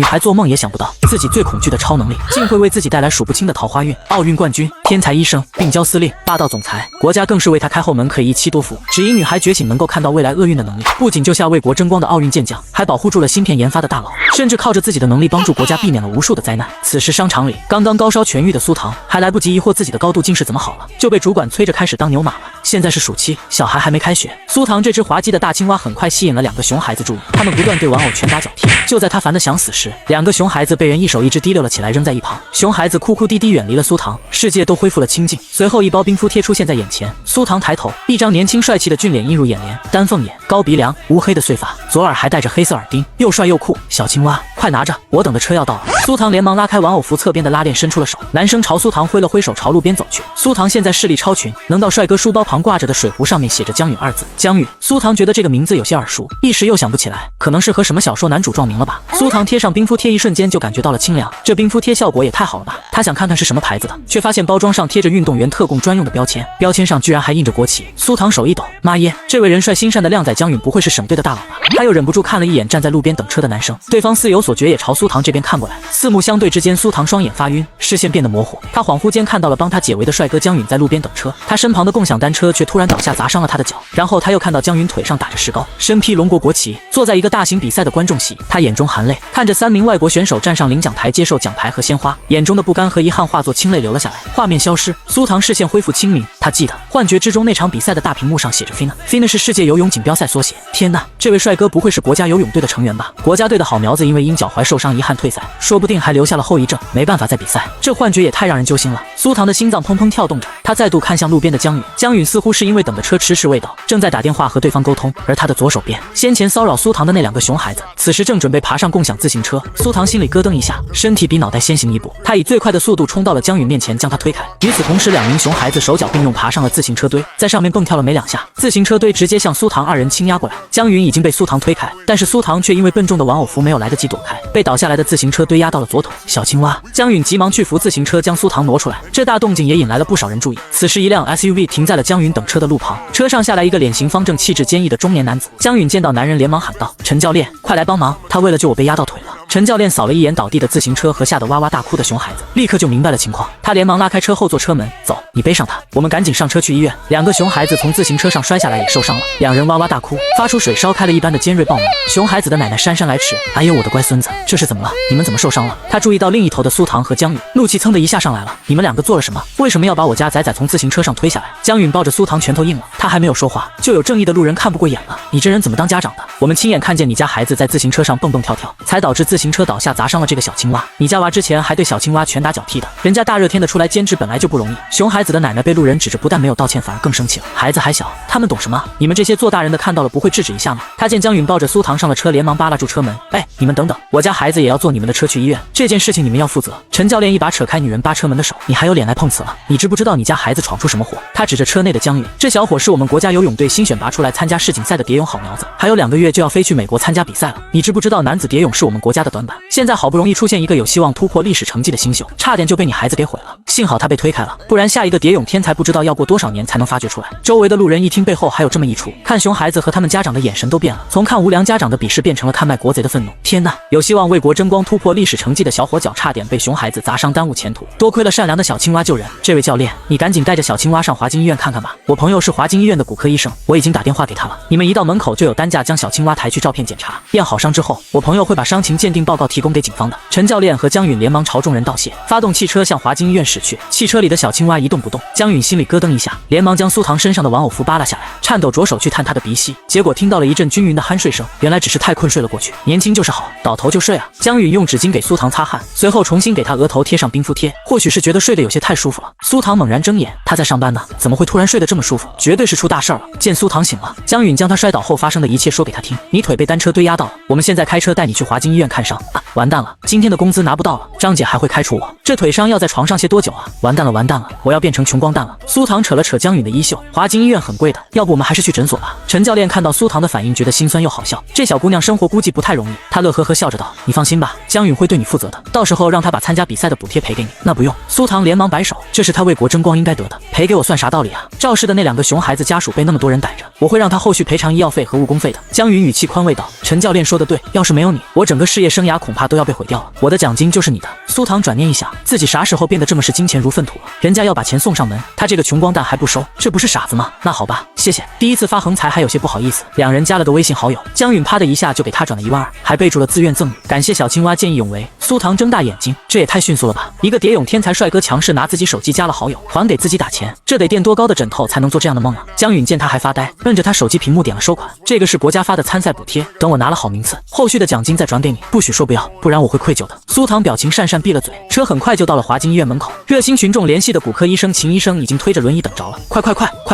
女孩做梦也想不到，自己最恐惧的超能力，竟会为自己带来数不清的桃花运。奥运冠军、天才医生、病娇司令、霸道总裁，国家更是为她开后门，可以一妻多夫。只因女孩觉醒，能够看到未来厄运的能力，不仅救下为国争光的奥运健将，还保护住了芯片研发的大佬，甚至靠着自己的能力帮助国家避免了无数的灾难。此时商场里，刚刚高烧痊愈的苏糖，还来不及疑惑自己的高度近视怎么好了，就被主管催着开始当牛马了。现在是暑期，小孩还没开学，苏糖这只滑稽的大青蛙很快吸引了2个熊孩子注意，他们不断对玩偶拳打脚踢。就在他烦得想死时，2个熊孩子被人一手一只提溜了起来，扔在一旁。熊孩子哭哭啼啼远离了苏糖，世界都恢复了清静。随后一包冰敷贴出现在眼前，苏糖抬头，一张年轻帅气的俊脸映入眼帘，丹凤眼、高鼻梁、乌黑的碎发，左耳还戴着黑色耳钉，又帅又酷。小青蛙，快拿着，我等的车要到了。苏糖连忙拉开玩偶服侧边的拉链，伸出了手。男生朝苏糖挥了挥手，朝路边走去。苏糖现在视力超群，能到帅哥书包旁挂着的水壶上面写着江允2字。江允，苏糖觉得这个名字有些耳熟，一时又想不起来，可能是和什么小说男主撞名了吧。苏糖贴上冰敷贴，一瞬间就感觉到了清凉，这冰敷贴效果也太好了吧。他想看看是什么牌子的，却发现包装上贴着运动员特供专用的标签，标签上居然还印着国旗。苏糖手一抖，妈耶，这位人帅心善的靓仔江允不会是省队的大佬吧？他又忍不住看了一眼站在路边等车的男生，对方似有所觉，也朝苏糖这边看过来。四目相对之间，苏糖双眼发晕，视线变得模糊。他恍惚间看到了帮他解围的帅哥江允在路边等车，他身旁的共享单车却突然倒下，砸伤了他的脚。然后他又看到江允腿上打着石膏，身披龙国国旗，坐在一个大型比赛的观众席。他眼中含泪，看着3名外国选手站上领奖台接受奖牌和鲜花，眼中的不甘和遗憾化作清泪流了下来。画面消失，苏糖视线恢复清明。他记得幻觉之中那场比赛的大屏幕上写着 FINA 是世界游泳锦标赛缩写。天哪，这位帅哥不会是国家游泳队的成员吧？国家队的好苗子因为因脚踝受伤遗憾退赛，说不定还留下了后遗症，没办法再比赛。这幻觉也太让人揪心了。苏糖的心脏砰砰跳动着，他再度看向路边的江允。江允似乎是因为等的车迟迟未到，正在打电话和对方沟通。而他的左手边，先前骚扰苏糖的那2个熊孩子，此时正准备爬上共享自行车。苏糖心里咯噔一下，身体比脑袋先行一步，他以最快的速度冲到了江允面前，将他推开。与此同时，2名熊孩子手脚并用爬上了自行车堆，在上面蹦跳了没2下，自行车堆直接向苏糖2人倾压过来。江允已经被苏糖推开，但是苏糖却因为笨重的玩偶服没有来得及躲开，被倒下来的自行车堆压到了左腿。小青蛙，江允急忙去扶自行车，将苏糖挪出来。这大动静也引来了不少人注意。此时，一辆 SUV 停在了江允等车的路旁，车上下来一个脸型方正、气质坚毅的中年男子。江允见到男人，连忙喊道：“陈教练，快来帮忙！他为了救我被压到腿了。”陈教练扫了一眼倒地的自行车和吓得哇哇大哭的熊孩子，立刻就明白了情况。他连忙拉开车后座车门，走，你背上他，我们赶紧上车去医院。2个熊孩子从自行车上摔下来也受伤了，2人哇哇大哭，发出水烧开了一般的尖锐爆鸣。熊孩子的奶奶姗姗来迟，哎呦我的乖孙子，这是怎么了？你们怎么受伤了？他注意到另一头的苏糖和江允，怒气噌的一下上来了，你们2个做了什么？为什么要把我家仔仔从自行车上推下来？江允抱着苏糖拳头硬了，他还没有说话，就有正义的路人看不过眼了，你这人怎么当家长的？我们亲眼看见你家孩子在自行车上蹦蹦跳跳，才导致自行车倒下砸伤了这个小青蛙。你家娃之前还对小青蛙拳打脚踢的，人家大热天的出来兼职本来就不容易。熊孩子的奶奶被路人指着，不但没有道歉，反而更生气了。孩子还小，他们懂什么？你们这些做大人的看到了不会制止一下吗？他见江允抱着苏糖上了车，连忙扒拉住车门，哎，你们等等，我家孩子也要坐你们的车去医院，这件事情你们要负责。陈教练一把扯开女人扒车门的手，你还有脸来碰瓷了？你知不知道你家孩子闯出什么祸？他指着车内的江允，这小伙是我们国家游泳队新选拔出来参加世锦赛的蝶泳好苗子，还有2个月就要飞去美国参加比赛了。你知不知道男子蝶泳是我们国家的短板？现在好不容易出现一个有希望突破历史成绩的新秀，差点就被你孩子给毁了。幸好他被推开了，不然下一个蝶泳天才不知道要过多少年才能发掘出来。周围的路人一听背后还有这么一出，看熊孩子和他们家长的眼神都变了，从看无良家长的鄙视变成了看卖国贼的愤怒。天哪，有希望为国争光突破历史成绩的小伙脚差点被熊孩子砸伤耽误前途，多亏了善良的小青蛙救人。这位教练，你赶紧带着小青蛙上华金医院看看吧，我朋友是华金医院的骨科医生，我已经打电话给他了。你们一到门口就有担架将小青蛙抬去照片检查，验好伤之后，我朋友会把伤情鉴定报告提供给警方的。陈教练和江允连忙朝众人道谢，发动汽车向华金医院驶去。汽车里的小青蛙一动不动，江允心里咯噔一下，连忙将苏糖身上的玩偶服扒拉下来，颤抖着手去探他的鼻息，结果听到了一阵均匀的酣睡声，原来只是太困睡了过去。年轻就是好，倒头就睡啊！江允用纸巾给苏糖擦汗，随后重新给他额头贴上冰敷贴，或许是觉得睡得有些太舒服了。苏糖猛然睁眼，他在上班呢，怎么会突然睡得这么舒服？绝对是出大事了。见苏糖醒了，江允将他摔倒后发生的一切说给他听，你腿被单车堆压到了，我们现在开车带你去华金医院看伤啊！完蛋了，今天的工资拿不到了，张姐还会开除我。这腿伤要在床上歇多久啊？完蛋了完蛋了，我要变成穷光蛋了。苏糖扯了扯江允的衣袖，华金医院很贵的，要不我们还是去诊所吧。陈教练看到苏糖的反应，觉得心酸又好笑，这小姑娘生活估计不太容易，他乐呵呵笑着道，你放心吧，江允会对你你负责的，到时候让他把参加比赛的补贴赔给你。那不用。苏唐连忙摆手，这是他为国争光应该得的，赔给我算啥道理啊？赵氏的那2个熊孩子家属被那么多人逮着，我会让他后续赔偿医药费和误工费的。江云语气宽慰道，陈教练说的对，要是没有你，我整个事业生涯恐怕都要被毁掉了。我的奖金就是你的。苏唐转念一想，自己啥时候变得这么视金钱如粪土了？人家要把钱送上门，他这个穷光蛋还不收，这不是傻子吗？那好吧，谢谢。第一次发横财还有些不好意思，2人加了个微信好友。江允啪的一下就给他转了1万2，还备注了自愿赠与，感谢小青蛙见义勇为。苏唐睁大眼睛，这也太迅速了吧！一个蝶泳天才帅哥强势拿自己手机加了好友，还给自己打钱，这得垫多高的枕头才能做这样的梦啊！江允见他还发呆，摁着他手机屏幕点了收款，这个是国家发的参赛补贴，等我拿了好名次，后续的奖金再转给你，不许说不要，不然我会愧疚的。苏唐表情讪讪闭了嘴。车很快就到了华金医院门口，热心群众联系的骨科医生秦医生已经推着轮椅等着了，快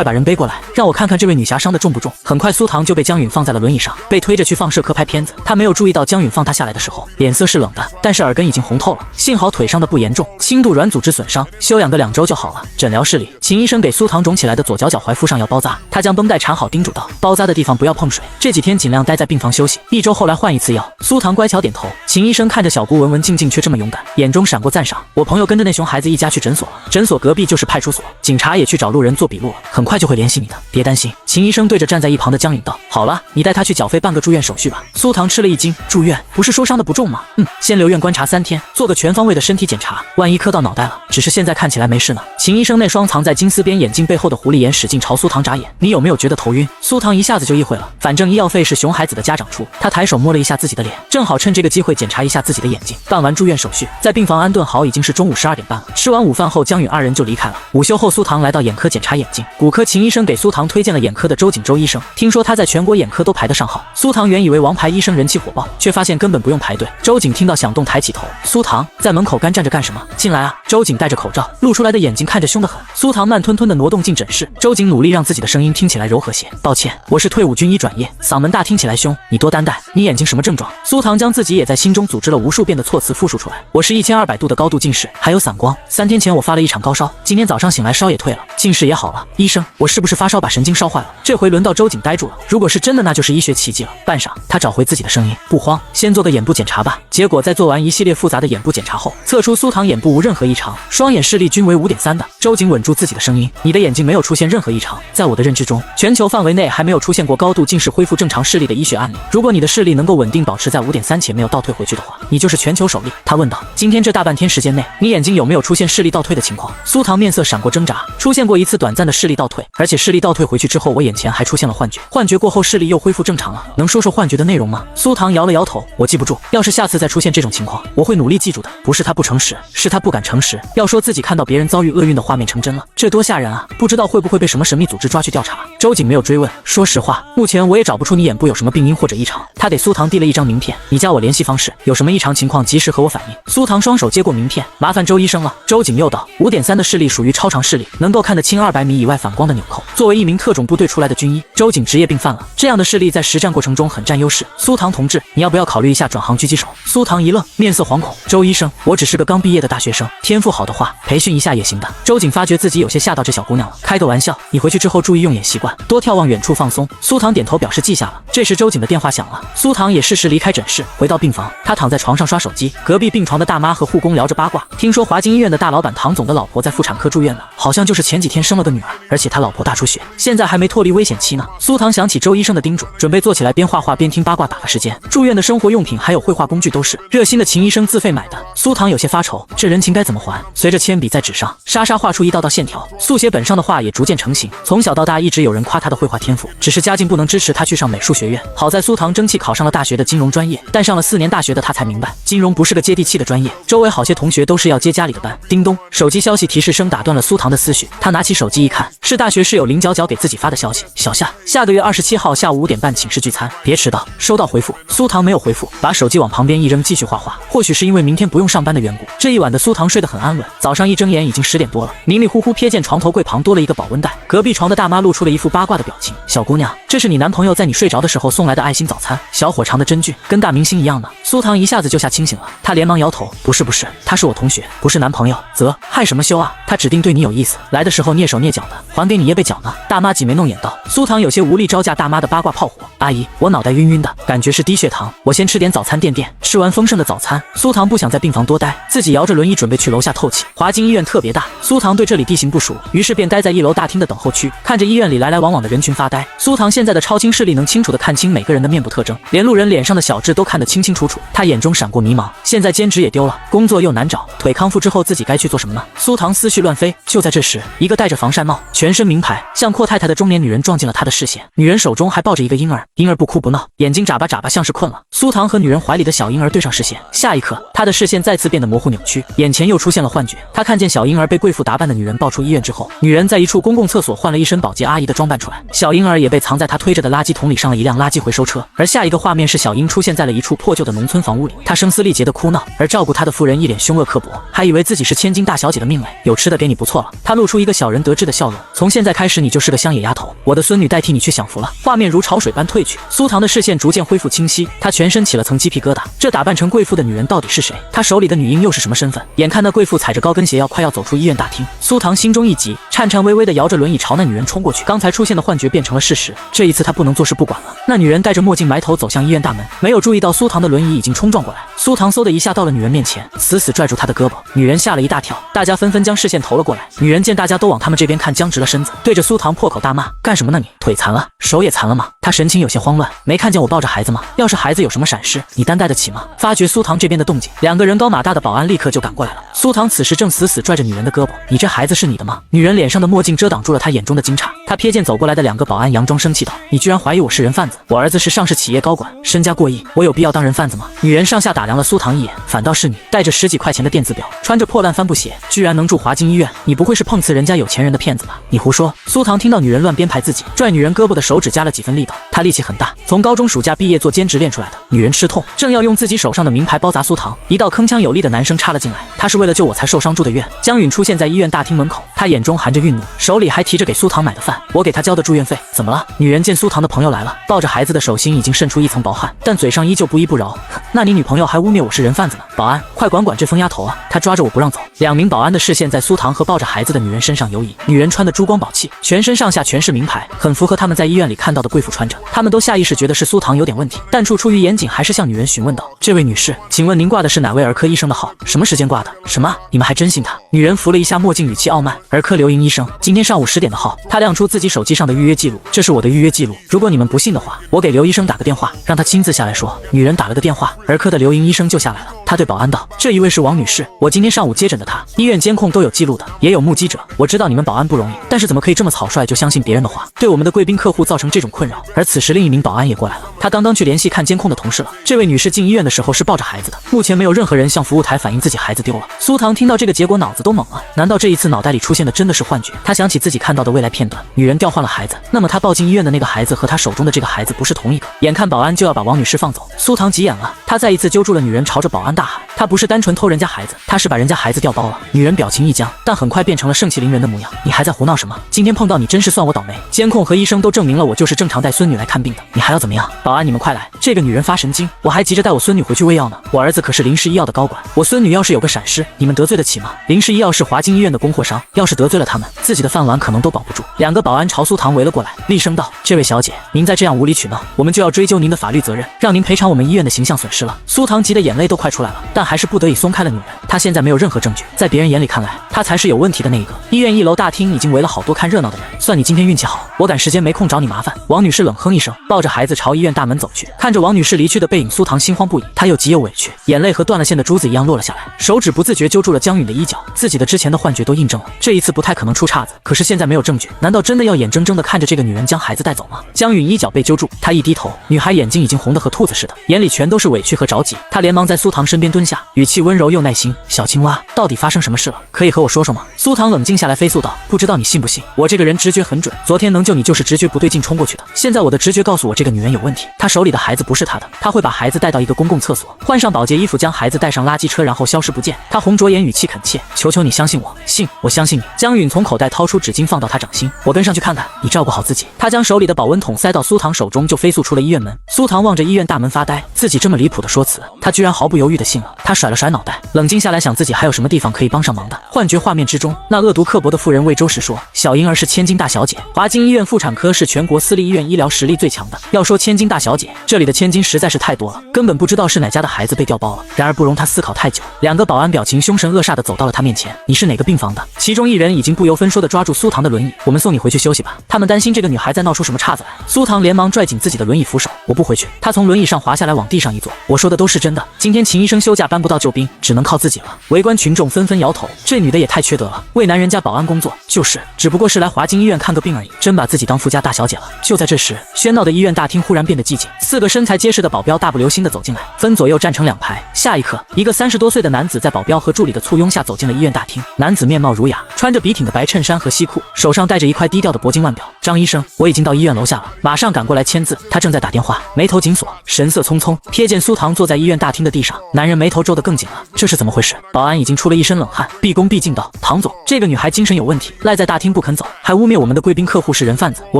把人背过来，让我看看这位女侠伤的重不重。很快苏唐就被江允放在了轮椅上，被推着去放射科拍片子。他没有注意到江允放他下来的时候脸色是冷的，但是耳根已经红透了，幸好腿伤的不严重，轻度软组织损伤，休养个2周就好了。诊疗室里，秦医生给苏唐肿起来的左脚脚踝敷上药包扎，他将绷带缠好，叮嘱道，包扎的地方不要碰水，这几天尽量待在病房休息，1周后来换一次药。苏唐乖巧点头。秦医生看着小姑文文静静却这么勇敢，眼中闪过赞赏。我朋友跟着那熊孩子一家去诊所了，诊所隔壁就是派出所，警察也去找路人做笔录了，很快就会联系你的，别担心。秦医生对着站在一旁的江允道，好了，你带他去缴费办个住院手续吧。苏唐吃了一惊，住院不是说伤的不重吗？先留院观察3天，做个全方位的身体检查，万一磕到脑袋了，只是现在看起来没事呢。秦医生那双藏在金丝边眼镜背后的狐狸眼使劲朝苏唐眨眼，你有没有觉得头晕？苏唐一下子就意会了，反正医药费是熊孩子的家长出，他抬手摸了一下自己的脸，正好趁这个机会检查一下自己的眼睛。办完住院手续，在病房安顿好，已经是中午12点半了。吃完午饭后，江允2人就离开了。午休后，苏唐来到眼科检查眼睛，骨科秦医生给苏唐推荐了眼科的周瑾周医生，听说他在全国眼科都排得上号。苏唐原以为王牌医生人气火爆，却发现根本不用排队。周瑾听到响动抬起头，苏唐在门口干站着干什么？进来啊！周瑾戴着口罩，露出来的眼睛看着凶得很。苏唐慢吞吞地挪动进诊室，周瑾努力让自己的声音听起来柔和些，抱歉，我是退伍军医转业，嗓门大听起来凶，你多担待。你眼睛什么症状？苏唐将自己也在心中组织了无数遍的措辞复述出来。我是1200度的高度近视，还有散光。3天前我发了一场高烧，今天早上醒来烧也退了，近视也好了。医生，我是不是发烧把神经烧坏了？这回轮到周瑾呆住了。如果是真的，那就是医学奇迹了。半晌，他找回自己的声音，不慌，先做个眼部检查吧。结果在做完一系列复杂的眼部检查后，测出苏唐眼部无任何异常，双眼视力均为5.3的。周瑾稳住自己的声音，你的眼睛没有出现任何异常，在我的认知中，全球范围内还没有出现过高度近视恢复正常视力的医学案例。如果你的视力能够稳定保持在5.3且没有倒退回去的话，你就是全球首例。他问道，今天这大半天时间内，你眼睛有没有出现视力倒退的情况？苏唐面色闪过挣扎，出现过一次短暂的视力倒退，而且视力倒退回去之后，我眼前还出现了幻觉，幻觉过后视力又恢复正常了。能说说幻觉的内容吗？苏唐摇了摇头，我记不住，要是下次再出现这种情况，我会努力记住的。不是他不诚实，是他不敢诚实，要说自己看到别人遭遇厄运的画面成真了，这多吓人啊！不知道会不会被什么神秘组织抓去调查。周瑾没有追问，说实话，目前我也找不出你眼部有什么病因或者异常。他给苏唐递了一张名片，你加我联系方式，有什么异常情况及时和我反映。苏唐双手接过名片，麻烦周医生了。周瑾又道，5.3的视力属于超长视力，能够看得清200米以外反光的纽扣。作为一名特种部队出来的军医，周瑾职业病犯了，这样的视力在实战过程中很占优势。苏唐同志，你要不要考虑一下转行狙击手？苏唐一愣，面色惶恐。周医生，我只是个刚毕业的大学生，天赋好的话，培训一下也行的。周瑾发觉自己有些吓到这小姑娘了，开个玩笑，你回去之后注意用眼习惯，多眺望远处放松。苏唐点头表示记下了。这时周瑾的电话响了，苏唐也适时离开诊室，回到病房。他躺在床上刷手机，隔壁病床的大妈和护工聊着八卦。听说华金医院的大老板唐总的老婆在妇产科住院了，好像就是前几天生了个女儿，而且他老婆大出血，现在还没脱离危险期呢。苏唐想起周医生的叮嘱，准备坐起来边画画边听八卦打发时间。住院的生活用品还有绘画工具都是热心的秦医生自费买的。苏唐有些发愁，这人情该怎么还？随着铅笔在纸上沙沙画出一道道线条，速写本上的画也逐渐成型。从小到大一直有人夸他的绘画天赋，只是家境不能支持他去上美术学院。好在苏唐争气考上了大学的金融专业，但上了4年大学的他才明白，金融不是个接地气的专业。周围好些同学都是要接家里的班。叮咚，手机消息提示声打断了苏唐的思绪。他拿起手机一看，是大学室友林角角给自己发的消息：小夏，下个月27号下午5点半寝室聚餐，别迟到。收到回复。苏唐没有回复，把手机往旁边一扔，继续画画。或许是因为明天不用上班的缘故，这一晚的苏唐睡得很安稳。早上一睁眼已经10点多了，迷迷糊糊瞥见床头柜旁多了一个保温袋，隔壁床的大妈露出了一副八卦的表情。小姑娘，这是你男朋友在你睡着的时候送来的爱心早餐，小火肠的真菌，跟大明星一样呢。苏唐一下子就吓清醒了，他连忙摇头，不是，他是我同学，不是男朋友。啧，害什么羞啊？他指定对你有意思。思，来的时候蹑手蹑脚的，还给你爷辈脚呢。大妈挤眉弄眼道。苏唐有些无力招架大妈的八卦炮火。阿姨，我脑袋晕晕的，感觉是低血糖，我先吃点早餐垫垫。吃完丰盛的早餐，苏唐不想在病房多待，自己摇着轮椅准备去楼下透气。华金医院特别大，苏唐对这里地形不熟，于是便待在1楼大厅的等候区，看着医院里来来往往的人群发呆。苏唐现在的超清视力能清楚地看清每个人的面部特征，连路人脸上的小痣都看得清清楚楚。他眼中闪过迷茫，现在兼职也丢了，工作又难找，腿康复之后自己该去做什么呢？苏唐思绪乱飞。就在这时，一个戴着防晒帽、全身名牌、像阔太太的中年女人撞进了他的视线。女人手中还抱着一个婴儿，婴儿不哭不闹，眼睛眨巴眨巴，像是困了。苏唐和女人怀里的小婴儿对上视线，下一刻，他的视线再次变得模糊扭曲，眼前又出现了幻觉。他看见小婴儿被贵妇打扮的女人抱出医院之后，女人在一处公共厕所换了一身保洁阿姨的装扮出来，小婴儿也被藏在她推着的垃圾桶里上了一辆垃圾回收车。而下一个画面是小婴出现在了一处破旧的农村房屋里，他声嘶力竭的哭闹，而照顾他的妇人一脸凶恶刻薄，还以为自己是千金大小姐的命嘞，有吃的给你不错了。他露出一个小人得志的笑容，从现在开始你就是个乡野丫头，我的孙女代替你去享福了。画面如潮水般退去，苏唐的视线逐渐恢复清晰，他全身起了层鸡皮疙瘩。这打扮成贵妇的女人到底是谁？她手里的女婴又是什么身份？眼看那贵妇踩着高跟鞋快要走出医院大厅，苏唐心中一急，颤颤巍巍地摇着轮椅朝那女人冲过去。刚才出现的幻觉变成了事实，这一次他不能坐视不管了。那女人戴着墨镜埋头走向医院大门，没有注意到苏唐的轮椅已经冲撞过来。苏唐嗖的一下到了女人面前，死死拽住她的胳膊，女人吓了一大跳，大家纷纷将视线投了过来。女人见大家都往他们这边看，僵直了身子，对着苏唐破口大骂：干什么呢你？腿残了，手也残了吗？她神情有些慌乱，没看见我抱着孩子吗？要是孩子有什么闪失，你担待得起吗？发觉苏唐这边的动静，两个人高马大的保安立刻就赶过来了。苏唐此时正死死拽着女人的胳膊，你这孩子是你的吗？女人脸上的墨镜遮挡住了她眼中的惊诧，她瞥见走过来的两个保安，佯装生气道：你居然怀疑我是人贩子？我儿子是上市企业高管，身家过亿，我有必要当人贩子吗？女人上下打量了苏唐一眼，反倒是你，带着10几块钱的电子表，穿着破烂帆布鞋，居然能住华金医院，你不会是碰瓷人家有钱人的骗子吧？你胡说！苏唐听到女人乱编排自己，拽女人胳膊的手指加了几分力道，他力气很大，从高中暑假毕业做兼职练出来的。女人吃痛，正要用自己手上的名牌包砸苏唐，一道铿锵有力的男声插了进来，他是为了救我才受伤住的院。江允出现在医院大厅门口，他眼中含着愠怒，手里还提着给苏唐买的饭，我给他交的住院费。怎么了？女人见苏唐的朋友来了，抱着孩子的手心已经渗出一层薄汗，但嘴上依旧不依不饶。那你女朋友还污蔑我是人贩子呢？保安，快管管这疯丫头啊！她抓着我不让走。2名保安的视线在苏唐和抱着孩子的女人身上游移，女人穿的珠光宝气，全身上下全是名牌，很符合他们在医院里看到的贵妇穿着。他们都下意识觉得是苏唐有点问题，但出于严谨，还是向女人询问道：这位女士，请问您挂的是哪位儿科医生的号？什么时间挂的？什么？你们还真信他？女人扶了一下墨镜，语气傲慢：儿科刘莹医生，今天上午10点的号。她亮出自己手机上的预约记录，这是我的预约记录，如果你们不信的话，我给刘医生打个电话，让他亲自下来说。女人打了个电话，儿科的刘莹医生就下来了。他对保安道：这一位是王女士，我今天上午接诊的她，医院监控都有记录的，也有目击者。我知道你们保安不容易，但是怎么可以这么草率就相信别人的话，对我们的贵宾客户造成这种困扰？而此时另一名保安也过来了，他刚刚去联系看监控的同事了。这位女士进医院的时候是抱着孩子的，目前没有任何人向服务台反映自己孩子丢了。苏唐听到这个结果脑子都懵了，难道这一次脑袋里出现的真的是幻觉？他想起自己看到的未来片段，女人调换了孩子，那么他抱进医院的那个孩子和他手中的这个孩子不是同一个。眼看保安就要把王女士放走，苏唐急眼了，他再一次揪住了女人，朝着保安大喊：他不是单纯偷人家孩子，他是把人家孩子调包了。女人表情一僵，但很快变成了盛气凌人的模样。你还在胡闹什么？今天碰到你真是算我倒霉，监控和医生都证明了我就是正常带孙女来看病的，你还要怎么样？保安，你们快来！这个女人发神经，我还急着带我孙女回去喂药呢，我儿子可是临时医药的高管，我孙女要是有个闪失，你们得罪得起吗？临时医药是华金医院的供货商，要是得罪了他们，自己的饭碗可能都保不住。2个保安朝苏唐围了过来，厉声道：这位小姐，您再这样无理取闹，我们就要追究您的法律责任，让您赔偿我们医院的形象损失了。苏唐急得眼泪都快出来了，但还是不得已松开了女人。他现在没有任何证据，在别人眼里看来，他才是有问题的那一个。医院1楼大厅已经围了好多看热闹的人，算你今天运气好，我赶时间没空找你麻烦。王女士冷哼一声，抱着孩子朝医院大门走去。看着王女士离去的背影，苏唐心慌不已，他又急又委屈，眼泪和断了线的珠子一样落了下来，手指不自觉揪住了江允的衣角。自己的之前的幻觉都印证了，这一次不太可能出岔子。可是现在没有证据，难道真的要眼睁睁地看着这个女人将孩子带走吗？江允衣角被揪住，她一低头，女孩眼睛已经红得和兔子似的，眼里全都是委屈和着急。她连忙在苏唐身边蹲下，语气温柔又耐心：小青蛙，到底发生什么事了？可以和我说说吗？苏唐冷静下来，飞速道：不知道你信不信，我这个人直觉很准，昨天能救你就是直觉不对劲冲过去的，现在我的直觉告诉我这个女人有问题，她手里的孩子不是她的，她会把孩子带到一个公共厕所，换上保洁衣服，将孩子带上垃圾车，然后消失不见。她红着眼，语气恳切：求求你相信我。信，我相信你。江允从口袋掏出纸巾放到她掌心，我跟上去看看，你照顾好自己。他将手里的保温桶塞到苏唐手中，就飞速出了医院门。苏唐望着医院大门发呆，自己这么离谱的说辞，他居然毫不犹豫的信了。他甩了甩脑袋，冷静下来想自己还有什么地方可以帮上忙的。幻觉觉画面之中，那恶毒刻薄的妇人魏周时说：“小婴儿是千金大小姐，华金医院妇产科是全国私立医院医疗实力最强的。要说千金大小姐，这里的千金实在是太多了，根本不知道是哪家的孩子被调包了。”然而不容他思考太久，两个保安表情凶神恶煞的走到了他面前：“你是哪个病房的？”其中一人已经不由分说的抓住苏唐的轮椅：“我们送你回去休息吧。”他们担心这个女孩再闹出什么岔子来。苏唐连忙拽紧自己的轮椅扶手：“我不回去。”他从轮椅上滑下来，往地上一坐：“我说的都是真的，今天秦医生休假搬不到救兵，只能靠自己了。”围观群众纷纷摇头：“这女的也太缺德了，为男人家保安工作，就是只不过是来华金医院看个病而已，真把自己当富家大小姐了。”就在这时，喧闹的医院大厅忽然变得寂静，四个身材结实的保镖大步流星的走进来，分左右站成两排。下一刻，一个30多岁的男子在保镖和助理的簇拥下走进了医院大厅。男子面貌儒雅，穿着笔挺的白衬衫和西裤，手上戴着一块低调的铂金腕表。“张医生，我已经到医院楼下了，马上赶过来签字。”他正在打电话，眉头紧锁，神色匆匆。瞥见苏唐坐在医院大厅的地上，男人眉头皱得更紧了。这是怎么回事？保安已经出了一身冷汗，毕恭毕敬道：“唐总，这个女孩精神有问题，赖在大厅不肯走，还污蔑我们的贵宾客户是人贩子，我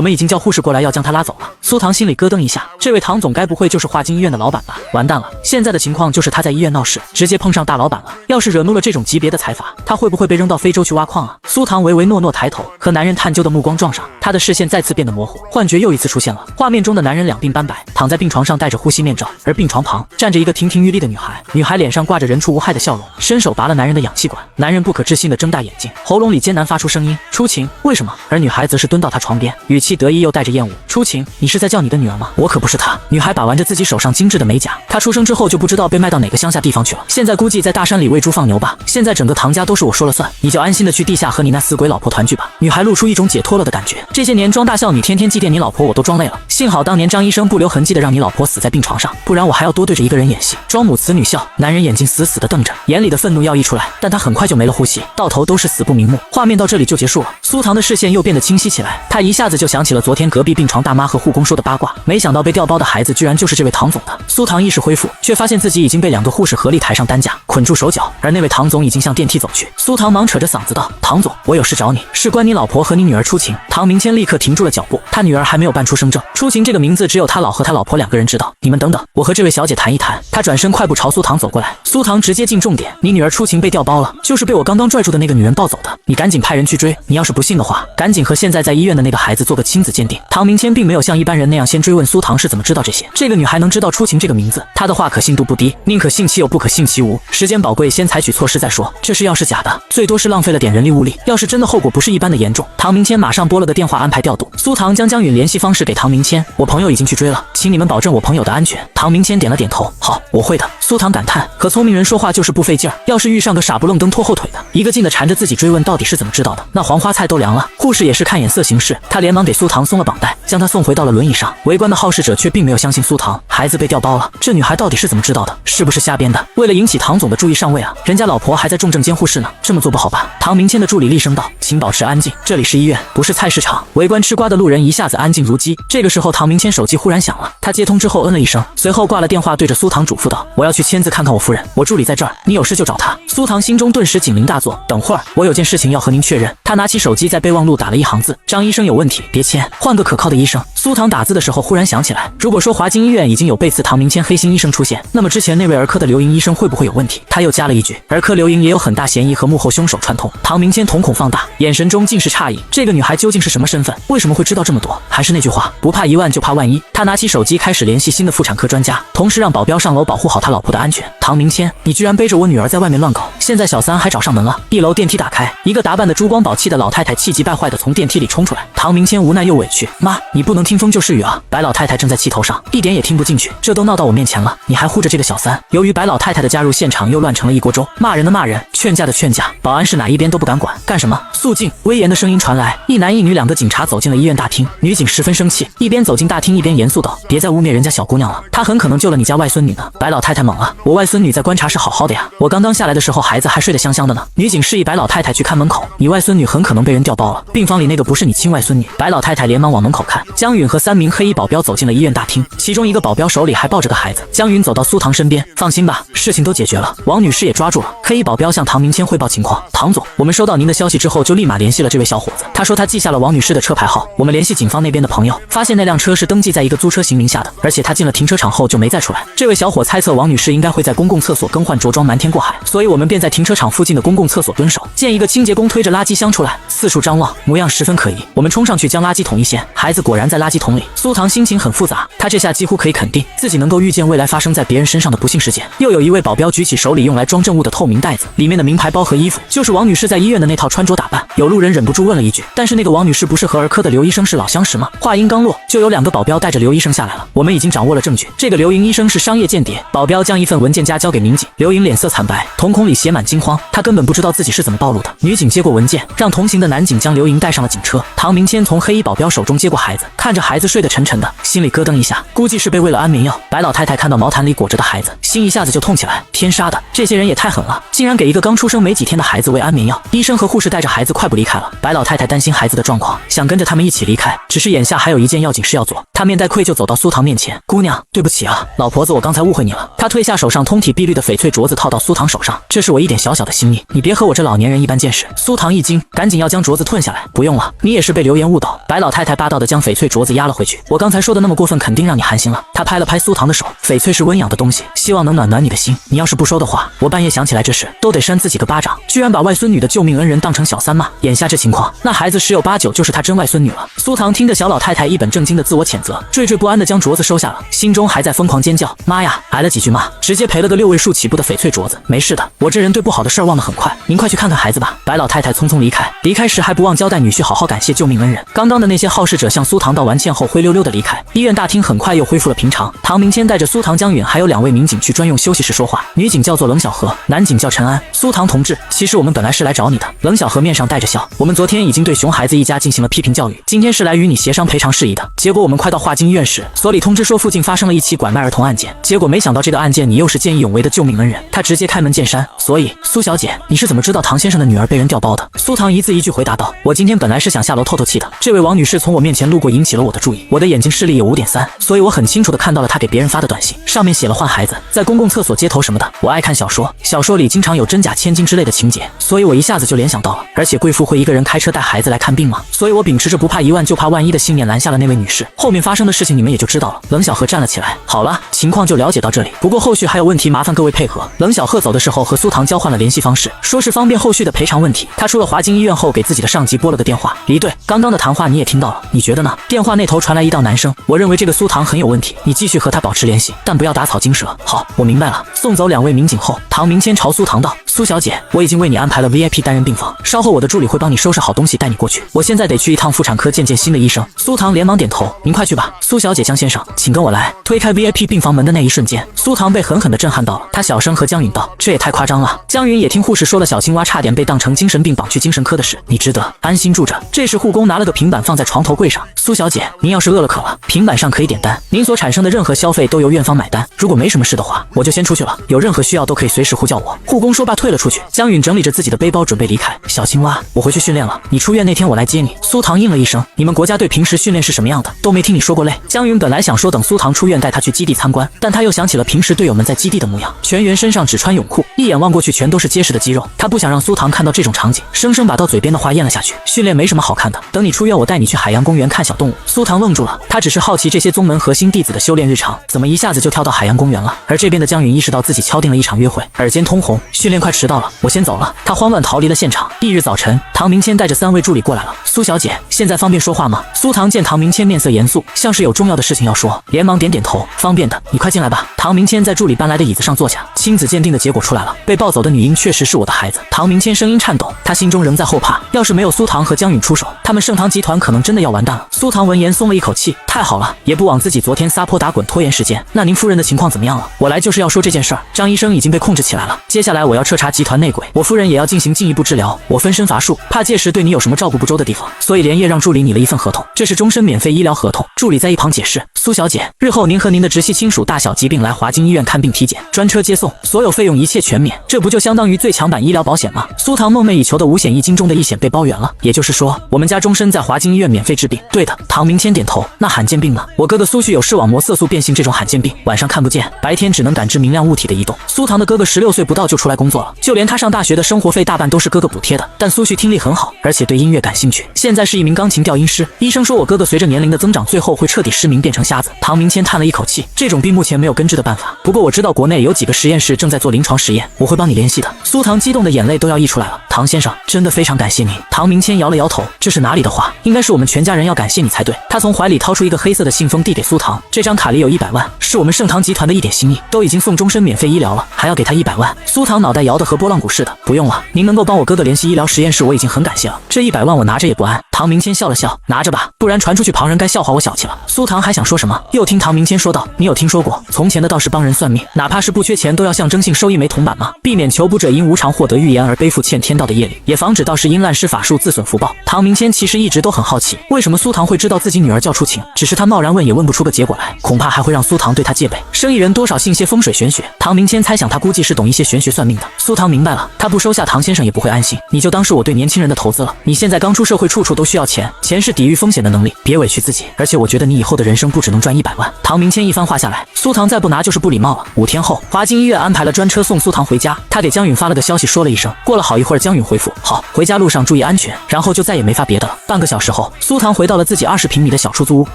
们已经叫护士过来要将她拉走了。”苏唐心里咯噔一下，这位唐总该不会就是华金医院的老板吧？完蛋了，现在的情况就是他在医院闹事，直接碰上大老板了。要是惹怒了这种级别的财阀，他会不会被扔到非洲去挖矿啊？苏唐唯唯诺诺抬头，和男人探究的目光撞上，他的视线再次变得模糊，幻觉又一次出现了。画面中的男人两鬓斑白，躺在病床上戴着呼吸面罩，而病床旁站着一个亭亭玉立的女孩，女孩脸上挂着人畜无害的笑容，伸手拔了男人的氧气管。男人不可置信地睁大眼睛，喉咙里艰难发出声音：“初晴，为什么？”而女孩则是蹲到他床边，语气得意又带着厌恶：“初晴，你是在叫你的女儿吗？我可不是她。”女孩把玩着自己手上精致的美甲，她出生之后就不知道被卖到哪个乡下地方去了，现在估计在大山里喂猪放牛吧。现在整个唐家都是我说了算，你就安心的去地下和你那死鬼老婆团聚吧。女孩露出一种解脱了的感觉，这些年装大孝女天天祭奠你老婆我都装累了，幸好当年张医生不留痕迹的让你老婆死在病床上，不然我还要多对着一个人演戏，装母慈女孝。男人眼睛死死的瞪着，眼里的愤怒要溢出来，但他很快就没了呼吸，到头都是死不瞑目。画面到这里就结束了，苏唐的视线又变得清晰起来，他一下子就想起了昨天隔壁病床大妈和护工说的八卦，没想到被调包的孩子居然就是这位唐总的。苏唐意识恢复，却发现自己已经被2个护士合力抬上担架，捆住手脚，而那位唐总已经向电梯走去。苏唐忙扯着嗓子道：“唐总，我有事找你，是关你老婆和你女儿初晴。”唐明谦立刻停住了脚步，他女儿还没有办出生证，初晴这个名字只有他老和他老婆2个人知道。你们等等，我和这位小姐谈一谈。他转身快步朝苏唐走过来，苏唐直接进重点：“你女儿初晴被调包了，就是被我刚刚拽住的那个女人抱走的，你赶紧派人去追，你要是不信的话，赶紧和现在在医院的那个孩子做个亲子鉴定。”唐明谦并没有像一般人那样先追问苏唐是怎么知道这些，这个女孩能知道初晴这个名字，她的话可信度不低，宁可信其有不可信其无，时间宝贵，先采取措施再说。这事要是假的，最多是浪费了点人力物力，要是真的，后果不是一般的严重。唐明谦马上拨了个电话安排调度，苏唐将江允联系方式给唐明谦：“我朋友已经去追了，请你们保证我朋友的安全。”唐明谦点了点头：“好，我会的。”苏唐感叹：“可聪明人说话就是不费劲儿，要是遇上个傻不愣登拖后腿的，一个劲的缠着自己追问到底是怎么知道的，那黄花菜都凉了。”护士也是看眼色行事，他连忙给苏唐松了绑带，将他送回到了轮椅上。围观的好事者却并没有相信苏唐，孩子被调包了，这女孩到底是怎么知道的？是不是瞎编的？为了引起唐总的注意上位啊，人家老婆还在重症监护室呢，这么做不好吧？唐明谦的助理厉声道：“请保持安静，这里是医院，不是菜市场。”围观吃瓜的路人一下子安静如鸡。这个时候，唐明谦手机忽然响了，他接通之后嗯了一声，随后挂了电话，对着苏唐嘱咐道：“我要去签字看看我夫人，我助理在这儿，你有事就找他。”苏唐心中顿时警铃大作，等会儿我有件事情要和您确认。他拿起手机在备忘录打了一行字：“张医生有问题，别签，换个可靠的医生。”苏唐打字的时候忽然想起来，如果说华金医院已经有背刺唐明谦黑心医生出现，那么之前那位儿科的刘莹医生会不会有问题？他又加了一句：“儿科刘莹也有很大嫌疑和幕后凶手串通。”唐明谦瞳孔放大，眼神中尽是诧异，这个女孩究竟是什么身份？为什么会知道这么多？还是那句话，不怕1万就怕万一。他拿起手机开始联系新的妇产科专家，同时让保镖上楼保护好他老婆的安全。唐明谦，你居然背着我女儿在外面乱搞，现在小三还找上门了。1楼电梯打开，一个打扮的珠光宝气的老太太气急败坏的从电梯里冲出来。唐明谦无奈又委屈：“妈，你不能听风就是雨啊！”白老太太正在气头上，一点也听不进去，这都闹到我面前了，你还护着这个小三。由于白老太太的加入，现场又乱成了一锅粥，骂人的骂人，劝架的劝架，保安是哪一边都不敢管。干什么？肃静！威严的声音传来。一男一女2个警察走进了医院大厅，女警十分生气，一边走进大厅一边严肃道：“别再污蔑人家小姑娘了，她很可能救了你家外孙女呢。”白老太太懵了：“我外孙女在观察室好好的呀，我刚刚下来的时候孩子还睡得香香的呢。”女警示意白老太太去看门口：“你外孙女很可能被人调包了，病房里那个不是你亲外孙女。”白老太太连忙往门口看，江允和3名黑衣保镖走进了医院大厅，其中一个保镖手里还抱着个孩子。江允走到苏唐身边：“放心吧，事情都解决了，王女士也抓住了。”黑衣保镖向唐明谦汇报情况：“唐总，我们收到您的消息之后就立马联系了这位小伙子，他说他记下了王女士的车牌号，我们联系警方那边的朋友，发现那辆车是登记在一个租车型名下的，而且他进了停车场后就没再出来。这位小伙猜测王女士应该会在公共厕所更换着装瞒天过海，所以我们便便在停车场附近的公共厕所蹲守，见一个清洁工推着垃圾箱出来，四处张望，模样十分可疑。我们冲上去将垃圾桶一掀，孩子果然在垃圾桶里。苏唐心情很复杂，他这下几乎可以肯定自己能够预见未来发生在别人身上的不幸事件。又有一位保镖举起手里用来装证物的透明袋子，里面的名牌包和衣服就是王女士在医院的那套穿着打扮。有路人忍不住问了一句：“但是那个王女士不是和儿科的刘医生是老相识吗？”话音刚落，就有2个保镖带着刘医生下来了。我们已经掌握了证据，这个刘莹医生是商业间谍。保镖将一份文件夹交给民警，刘莹脸色惨白，瞳孔里写满惊慌，她根本不知道自己是怎么暴露的。女警接过文件，让同行的男警将刘莹带上了警车。唐明谦从黑衣保镖手中接过孩子，看着孩子睡得沉沉的，心里咯噔一下，估计是被喂了安眠药。白老太太看到毛毯里裹着的孩子，心一下子就痛起来。天杀的，这些人也太狠了，竟然给一个刚出生没几天的孩子喂安眠药。医生和护士带着孩子快步离开了。白老太太担心孩子的状况，想跟着他们一起离开，只是眼下还有一件要紧事要做。她面带愧疚走到苏唐面前：“姑娘，对不起啊，老婆子，我刚才误会你了。”她褪下手上通体碧绿的翡翠镯子，套到苏唐手上：“这是我一点小小的心意，你别和我这老年人一般见识。”苏唐一惊，赶紧要将镯子吞下来：“不用了，你也是被流言误导。”白老太太霸道地将翡翠镯子压了回去：“我刚才说的那么过分，肯定让你寒心了。”她拍了拍苏唐的手：“翡翠是温养的东西，希望能暖暖你的心。你要是不收的话，我半夜想起来这事，都得扇自己个巴掌。居然把外孙女的救命恩人当成小三骂，眼下这情况，那孩子10有8九就是他真外孙女了。”苏唐听着小老太太一本正经的自我谴责，惴惴不安地将镯子收下了，心中还在疯狂尖叫：“妈呀！”挨了几句骂，直接赔了个6位数起步的翡翠镯子。没事的，我这人对不好的事儿忘得很快，您快去看看孩子吧。白老太太匆匆离开，离开时还不忘交代女婿好好感谢救命恩人。刚刚的那些好事者向苏唐道完歉后，灰溜溜地离开。医院大厅很快又恢复了平常。唐明谦带着苏唐、江允还有2位民警去专用休息室说话。女警叫做冷小河，男警叫陈安。苏唐同志，其实我们本来是来找你的。冷小河面上带着笑，我们昨天已经对熊孩子一家进行了批评教育，今天是来与你协商赔偿事宜的。结果我们快到华金医院时，所里通知说附近发生了一起拐卖儿童案件，结果没想到这个案件你又是见义勇为的救命恩人，他直接开门见山。所以苏小姐，你是怎么知道唐先生的女儿被人调包的？苏唐一字一句回答道：“我今天本来是想下楼透透气的，这位王女士从我面前路过引起了我的注意，我的眼睛视力有5.3，所以我很清楚地看到了她给别人发的短信，上面写了换孩子，在公共厕所接头什么的。我爱看小说，小说里经常有真假千金之类的情节，所以我一下子就联想到了。而且贵妇会一个人开车带孩子来看病吗？所以我秉持着不怕1万就怕万一的信念拦下了那位女士。后面发生的事情你们也就知道了。”冷小鹤站了起来：“好了，情况就了解到这里，不过后续还有问题，麻烦各位配合。”冷小鹤走的时候和苏唐交换了联系方式，说是方便后续的赔偿问题。他出了华金医院后，给自己的上级拨了个电话：“离队，刚刚的谈话你也听到了，你觉得呢？”电话那头传来一道男声：“我认为这个苏唐很有问题，你继续和他保持联系，但不要打草惊蛇。”“好，我明白了。”送走2位民警后，唐明谦朝苏唐道：“苏小姐，我已经为你安排了 VIP 单人病房，稍后我的助理会帮你收拾好东西带你过去。我现在得去一趟妇产科见新的医生。”苏唐连忙点头：“您快去吧。”“苏小姐，江先生，请跟我来。”推开 VIP 病房门的那一瞬间，苏唐被狠狠地震撼到了。他小声和江允道：“这也太夸张了。”江允也听护士说了小青蛙差点被当成精神病绑去精神科的事，你值得安心住着。这时护工拿了个平板放在床头柜上：“苏小姐，您要是饿了渴了，平板上可以点单，您所产生的任何消费都由院方买单。如果没什么事的话，我就先出去了，有任何需要都可以随时呼叫我。”护工说罢退了出去。江允整理着自己的背包准备离开。“小青蛙，我回去训练了，你出院那天我来接你。”苏唐应了一声：“你们国家队平时训练是什么样的？都没听你说过累。”江允本来想说等苏唐出院带他去基地参观，但他又想起了平时队友们在基地的模样，全员身上只穿泳裤，一眼望过去全都是结实的肌肉。他不想让苏唐看到这种场景，生生把到嘴边的话咽了下去。训练没什么好看的，等你出院我带你去海洋公园看小动物。苏唐愣住了，他只是好奇这些宗门核心弟子的修炼日常，怎么一下子就跳到海洋公园了？而这边的江允意识到自己敲定了一场约会，耳尖通红，训练快迟到了，我先走了。他慌乱逃离了现场。翌日早晨，唐明谦带着3位助理过来了。“苏小姐，现在方便说话吗？”苏唐见唐明谦面色严肃，像是有重要的事情要说，连忙点点头：“方便的，你快进来吧。”唐明谦在助理搬来的椅子上坐下。亲子鉴定的结果出来了，被抱走的女婴确实是我的孩子。唐明谦声音颤抖，他心中仍在后怕，要是没有苏唐和江允出手，他们盛唐集团可能真的要完蛋了。苏唐闻言松了一口气：“太好了，也不枉自己昨天撒泼打滚拖延时间。那您夫人的情况怎么样了？我来就是要说这件事儿。张医生已经被控制起来了，接下来我要彻查集团内鬼，我夫人也要进行进一步治疗。我分身乏术，怕届时对你有什么照顾不周的地方，所以连夜让助理拟了一份合同，这是终身免费医疗合同。”助理在一旁解释：“苏小姐，日后您和您的直系亲属大小疾病来华金医院看病体检，专车接送，所有费用一切全免，这不就相当于最强版医疗保险吗？”苏唐梦寐以求的5险1金中的1险被包圆了，也就是说，我们家终身在华金医院免费治病。对的，唐明谦点头。那罕见病呢？我哥哥苏旭有视网膜色素变性这种罕见病，晚上看不见，白天只能感知明亮物体的移动。苏唐的哥哥16岁不到就出来工作了，了，就连他上大学的生活费大半都是哥哥补贴的。但苏旭听力很好，而且对音乐感兴趣，现在是一名钢琴调音师。医生说我哥哥随着年龄的增长，最后会彻底失明变成瞎子。唐明谦叹了一口气，这种病目前没有根治的办法，不过我知道国内有几个实验室正在做临床实验，我会帮你联系的。苏唐激动的眼泪都要溢出来了。唐先生，真的非常感谢您。唐明谦摇了摇头，这是哪里的话，应该是我们全家人要感谢你才对。他从怀里掏出一个黑色的信封递给苏唐，这张卡里有100万，是我们盛唐集团的一点心意，都已经送终身免费医疗了，还要给他100万。苏唐脑袋摇得和拨浪鼓似的，不用了，您能够帮我哥哥联系医疗实验室，我已经很感谢了。这100万我拿着也不安。唐明谦笑了笑，拿着吧，不然传出去旁人该笑话我小气了。苏唐还想说什么，又听唐明谦说道，你有听说过从前的道士帮人算命，哪怕是不缺钱都要象征性收1枚铜板吗？避免求卜者因无偿获得预言而背负欠天道的业力，也防止道士因滥施法术自损福报。唐明谦其实一直都很好奇，为什么苏唐会知道自己女儿叫出情，只是他贸然问也问不出个结果来，恐怕还会让苏唐对他戒备。生意人多少信些风水玄学，唐明谦猜想他估计是懂一些玄学算命的。苏唐明白了，他不收下唐先生也不会安心，你就当是我对年轻人的投资了。你现在刚出社会，处处都需要钱，钱是抵御风险的能力，别委屈自己。而且我觉得你以后的人生不只能赚100万。唐明谦一番话下来，苏唐再不拿就是不礼貌了。5天后，华金医院安排了专车送苏唐回家，他给江允发了个消息，说了一声。过了好一会儿，江允回复好，回家路上注意安全，然后就再也没发别的了。半个小时后，苏唐回到了自己20平米的小出租屋，